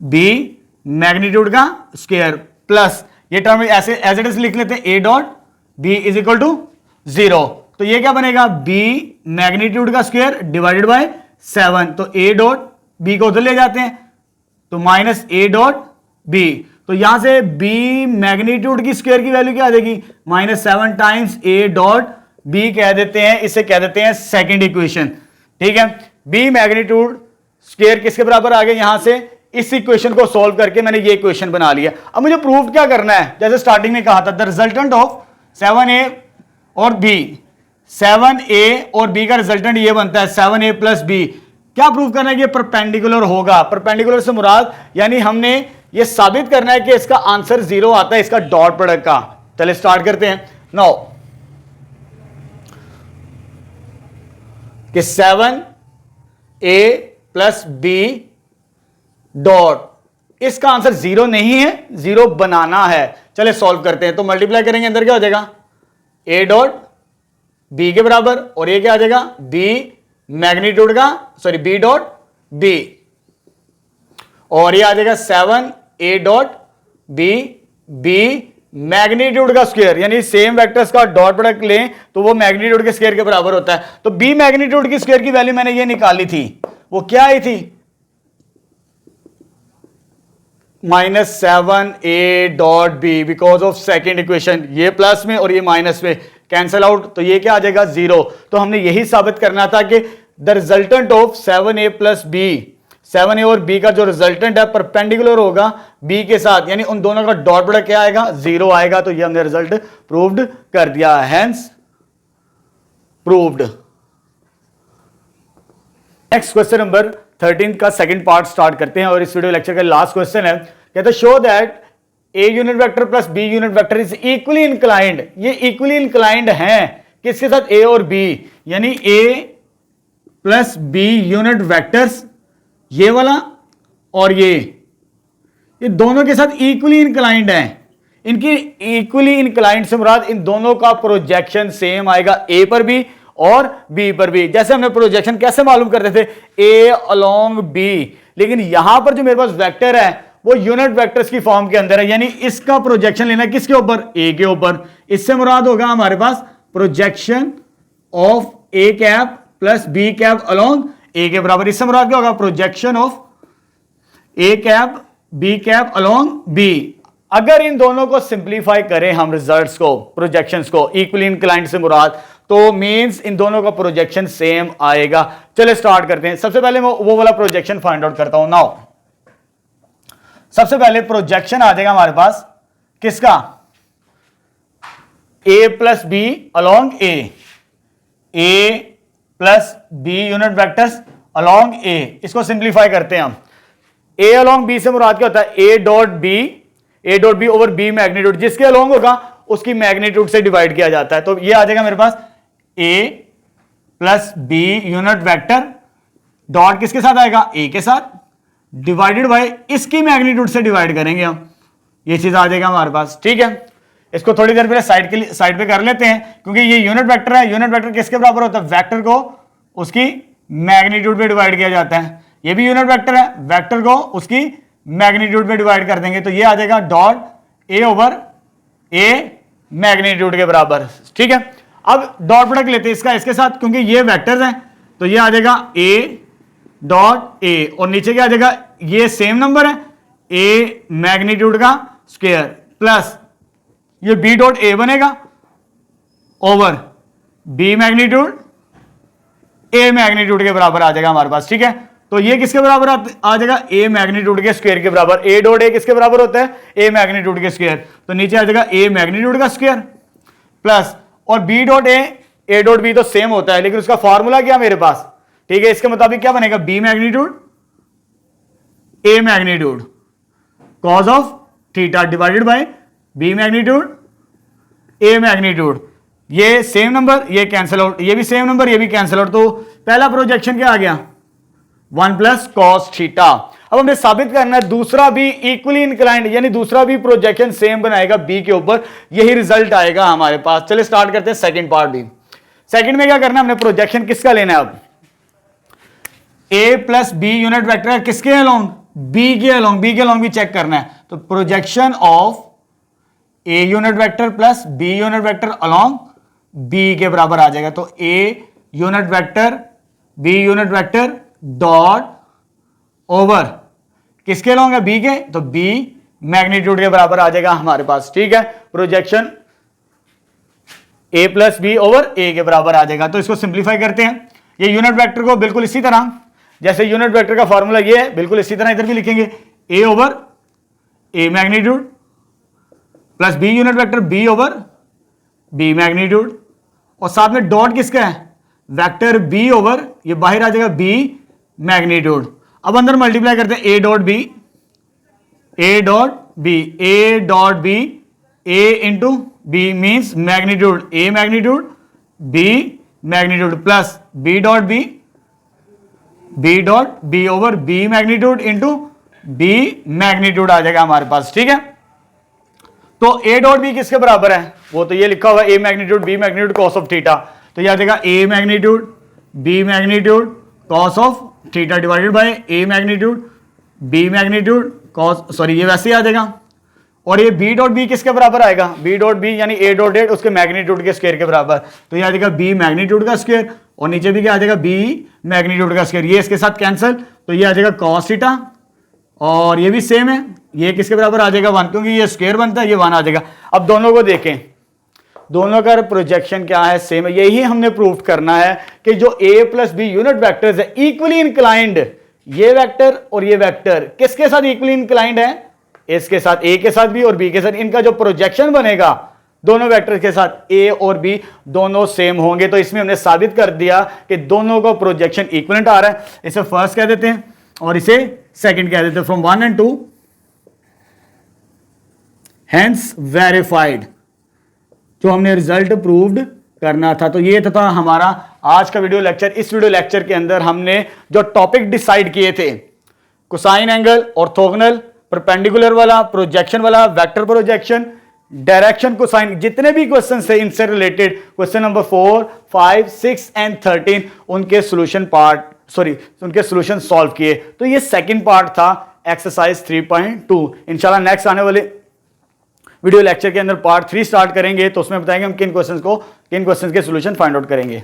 b मैग्नीट्यूड का स्क्वायर प्लस ये टर्म ऐसे एज इट इज लिख लेते हैं, a dot b is equal to 0। तो ये क्या बनेगा, b मैग्नीट्यूड का स्क्वायर डिवाइडेड बाय 7, तो a डॉट b को उधर ले जाते हैं तो माइनस a डॉट b, तो यहां से b मैग्नीट्यूड की स्क्वायर की वैल्यू क्या आ जाएगी, -7 टाइम्स a डॉट b कह देते हैं, इसे कह देते हैं सेकंड इक्वेशन, ठीक है। b मैग्नीट्यूड स्क्वायर किसके बराबर आ गया, यहां से इस इक्वेशन को सॉल्व करके मैंने ये इक्वेशन बना लिया। अब मुझे प्रूफ क्या करना है, जैसे स्टार्टिंग में कहा था, द रिजल्टेंट ऑफ 7a और b, 7a और b का रिजल्टेंट ये बनता है 7a प्लस b। क्या प्रूफ करना है कि परपेंडिकुलर होगा, परपेंडिकुलर से मुराद यानी हमने ये साबित करना है कि इसका आंसर 0 आता है इसका डॉट प्रोडक्ट का। चलिए स्टार्ट करते हैं नाउ, कि 7a प्लस b डॉट, इसका आंसर 0 नहीं है, 0 बनाना है। चले सॉल्व करते हैं, तो मल्टीप्लाई करेंगे, अंदर क्या हो जाएगा, a डॉट b के बराबर, और ये क्या आ जाएगा, b मैग्नीट्यूड का, सॉरी b डॉट b, और ये आ जाएगा 7a डॉट b मैग्नीट्यूड का स्क्वायर, यानी सेम वेक्टर्स का डॉट प्रोडक्ट लें तो वो मैग्नीट्यूड के स्क्वायर के बराबर होता है। तो b मैग्नीट्यूड की स्क्वायर की वैल्यू मैंने ये निकाली थी, वो क्या आई थी, -7a dot b, because of second equation, ये प्लस में और ये माइनस में कैंसिल आउट, तो ये क्या आ जाएगा, 0। तो हमने यही साबित करना था कि the resultant of 7a plus b, 7a और b का जो रिजल्टेंट है परपेंडिकुलर होगा b के साथ, यानी उन दोनों का डॉट प्रोडक्ट क्या आएगा, 0 आएगा। तो ये हमने रिजल्ट प्रूव्ड कर दिया, hence proved. Next question number 13 का सेकंड पार्ट स्टार्ट करते हैं और इस वीडियो लेक्चर का लास्ट क्वेश्चन है, कहता है show that A unit vector plus B unit vector is equally inclined. ये इक्वली इंक्लाइंड हैं किसके साथ, ए और बी, यानी A plus B unit vectors, ये वाला और ये दोनों के साथ इक्वली इंक्लाइंड हैं। इनकी इक्वली इंक्लाइंड से मुराद इन दोनों का प्रोजेक्शन सेम आएगा, ए पर भी और बी पर भी। जैसे हमने प्रोजेक्शन कैसे मालूम करते थे, ए अलोंग बी, लेकिन यहां पर जो मेरे पास वेक्टर है वो यूनिट वेक्टर्स की फॉर्म के अंदर है, यानी इसका प्रोजेक्शन लेना किसके ऊपर, ए के ऊपर। इससे मुराद होगा हमारे पास projection of A cap plus B cap along A के बराबर। इससे मुराद क्या होगा, projection of A cap B cap along B. अगर इन दोनों को सिंप्लीफाई करें हम रिजल्ट्स को, प्रोजेक्शंस को, इक्वली इंक्लाइंड से मुराद, तो मींस इन दोनों का प्रोजेक्शन सेम आएगा। चलिए स्टार्ट करते हैं। सबसे पहले मैं वो वाला प्रोजेक्शन फाइंड आउट करता हूं। नाउ सबसे पहले प्रोजेक्शन आ जाएगा हमारे पास किसका, A plus B along A plus B unit vectors along A. इसको सिंप्लीफाई करते हैं हम। ए अलोंग बी से मुराद क्या होता है, a dot B over B magnitude, जिसके अलोंग होगा उसकी मैग्नीट्यूड से डिवाइड किया जाता है। तो ये आ जाएगा मेरे पास A plus B unit vector dot किसके साथ आएगा, ए के साथ, डिवाइडेड बाय इसकी मैग्नीट्यूड से डिवाइड करेंगे हम, ये चीज आ जाएगा हमारे पास। ठीक है, इसको थोड़ी देर पहले साइड पे कर लेते हैं, क्योंकि ये यूनिट वेक्टर है। यूनिट वेक्टर किसके बराबर होता है, वेक्टर को उसकी मैग्नीट्यूड पे डिवाइड किया जाता है। ये भी यूनिट वेक्टर है, वेक्टर को उसकी मैग्नीट्यूड पे डिवाइड कर देंगे, तो ये आ जाएगा dot A over A magnitude के बराबर। ठीक है, अब डॉट प्रोडक्ट लेते हैं इसका इसके साथ, क्योंकि ये वेक्टर्स हैं, तो ये आ जाएगा ए डॉट ए, और नीचे क्या आ जाएगा, ये सेम नंबर है, ए मैग्नीट्यूड का स्क्वायर प्लस ये बी डॉट ए बनेगा ओवर बी मैग्नीट्यूड ए मैग्नीट्यूड के बराबर आ जाएगा हमारे पास। ठीक है, तो ये किसके बराबर आ जाएगा, ए मैग्नीट्यूड के स्क्वायर के बराबर। ए डॉट ए किसके बराबर होता है, ए मैग्नीट्यूड के स्क्वायर, तो नीचे आ जाएगा ए मैग्नीट्यूड का स्क्वायर प्लस, और b dot a dot b तो सेम होता है, लेकिन उसका फॉर्मूला क्या मेरे पास, ठीक है, इसके मुताबिक क्या बनेगा, b magnitude A magnitude cos of theta divided by b magnitude A magnitude. ये सेम नंबर, ये कैंसिल आउट, ये भी सेम नंबर, ये भी कैंसिल आउट। तो पहला प्रोजेक्शन क्या आ गया, 1 प्लस कॉस थीटा। अब हमें साबित करना है दूसरा भी इक्वली इंक्लाइंड, यानी दूसरा भी प्रोजेक्शन सेम बनाएगा बी के ऊपर, यही रिजल्ट आएगा हमारे पास। चलिए स्टार्ट करते हैं सेकंड पार्ट भी। सेकंड में क्या करना है, हमने प्रोजेक्शन किसका लेना है, अब A plus B unit vector किसके अलोंग, बी के अलोंग, बी के अलोंग भी चेक करना है। तो projection of A unit vector plus B unit vector along B के बराबर आ जाएगा। तो A unit vector B unit vector dot over किसके अलोंग है, बी के, तो बी मैग्नीट्यूड के बराबर आ जाएगा हमारे पास। ठीक है, प्रोजेक्शन ए प्लस बी ओवर ए के बराबर आ जाएगा। तो इसको सिंप्लीफाई करते हैं। ये यूनिट वेक्टर को बिल्कुल इसी तरह, जैसे यूनिट वेक्टर का फॉर्मूला ये है, बिल्कुल इसी तरह इधर भी लिखेंगे, A over A magnitude plus B unit vector B over B magnitude, और साथ में डॉट किसका है, वेक्टर बी ओवर, ये बाहर आ जाएगा बी मैग्नीट्यूड। अब अंदर मल्टीप्लाई करते हैं, A dot B, A dot B, A dot B, A into B means magnitude A magnitude B magnitude plus B dot B over B magnitude into B magnitude आ जाएगा हमारे पास। ठीक है, तो ए डॉट बी किसके बराबर है, वो तो ये लिखा हुआ है, ए magnitude B magnitude cos of theta, तो ये आ जाएगा ए magnitude B magnitude cos of theta divided by A magnitude B magnitude cos, sorry ये वैसे ही आ जाएगा। और ये बी डॉट बी किसके बराबर आएगा, बी डॉट बी यानी ए डॉट ए उसके मैग्नीट्यूड के स्क्वायर के बराबर, तो ये आ जाएगा बी मैग्नीट्यूड का स्क्वायर, और नीचे भी क्या आ जाएगा, बी मैग्नीट्यूड का स्क्वायर, ये इसके साथ कैंसिल, तो ये आ जाएगा कॉस थीटा, और ये भी सेम है, ये किसके बराबर आ जाएगा 1, क्योंकि ये स्क्वायर बनता है, ये 1 आ जाएगा। अब दोनों को देखें, दोनों का प्रोजेक्शन क्या है, सेम है। यही हमने प्रूव करना है कि जो ए प्लस बी यूनिट वेक्टर्स है इक्वली इंक्लाइंड, ये वेक्टर और ये वेक्टर किसके साथ इक्वली इंक्लाइंड है, इसके साथ, ए के साथ भी और बी के साथ, इनका जो प्रोजेक्शन बनेगा दोनों वेक्टर के साथ ए और बी दोनों सेम होंगे, तो इसमें हमने साबित कर दिया कि दोनों को प्रोजेक्शन इक्विवेलेंट आ रहा है। इसे फर्स्ट कह देते हैं और इसे सेकंड कह देते हैं। फ्रॉम 1 and 2 हेंस वेरीफाइड, जो हमने रिजल्ट प्रूव्ड करना था। तो ये था हमारा आज का वीडियो लेक्चर। इस वीडियो लेक्चर के अंदर हमने जो टॉपिक डिसाइड किए थे, कोसाइन एंगल, ऑर्थोगोनल, परपेंडिकुलर वाला, प्रोजेक्शन वाला, वेक्टर प्रोजेक्शन, डायरेक्शन कोसाइन, जितने भी क्वेश्चन थे इनसे रिलेटेड, क्वेश्चन नंबर 4, 5, 6 and 13, उनके सॉल्व किए। तो ये सेकंड पार्ट था एक्सरसाइज 3.2। इंशाल्लाह नेक्स्ट आने वाले वीडियो लेक्चर के अंदर पार्ट 3 स्टार्ट करेंगे, तो उसमें बताएंगे हम किन क्वेश्चंस के सॉल्यूशन फाइंड आउट करेंगे।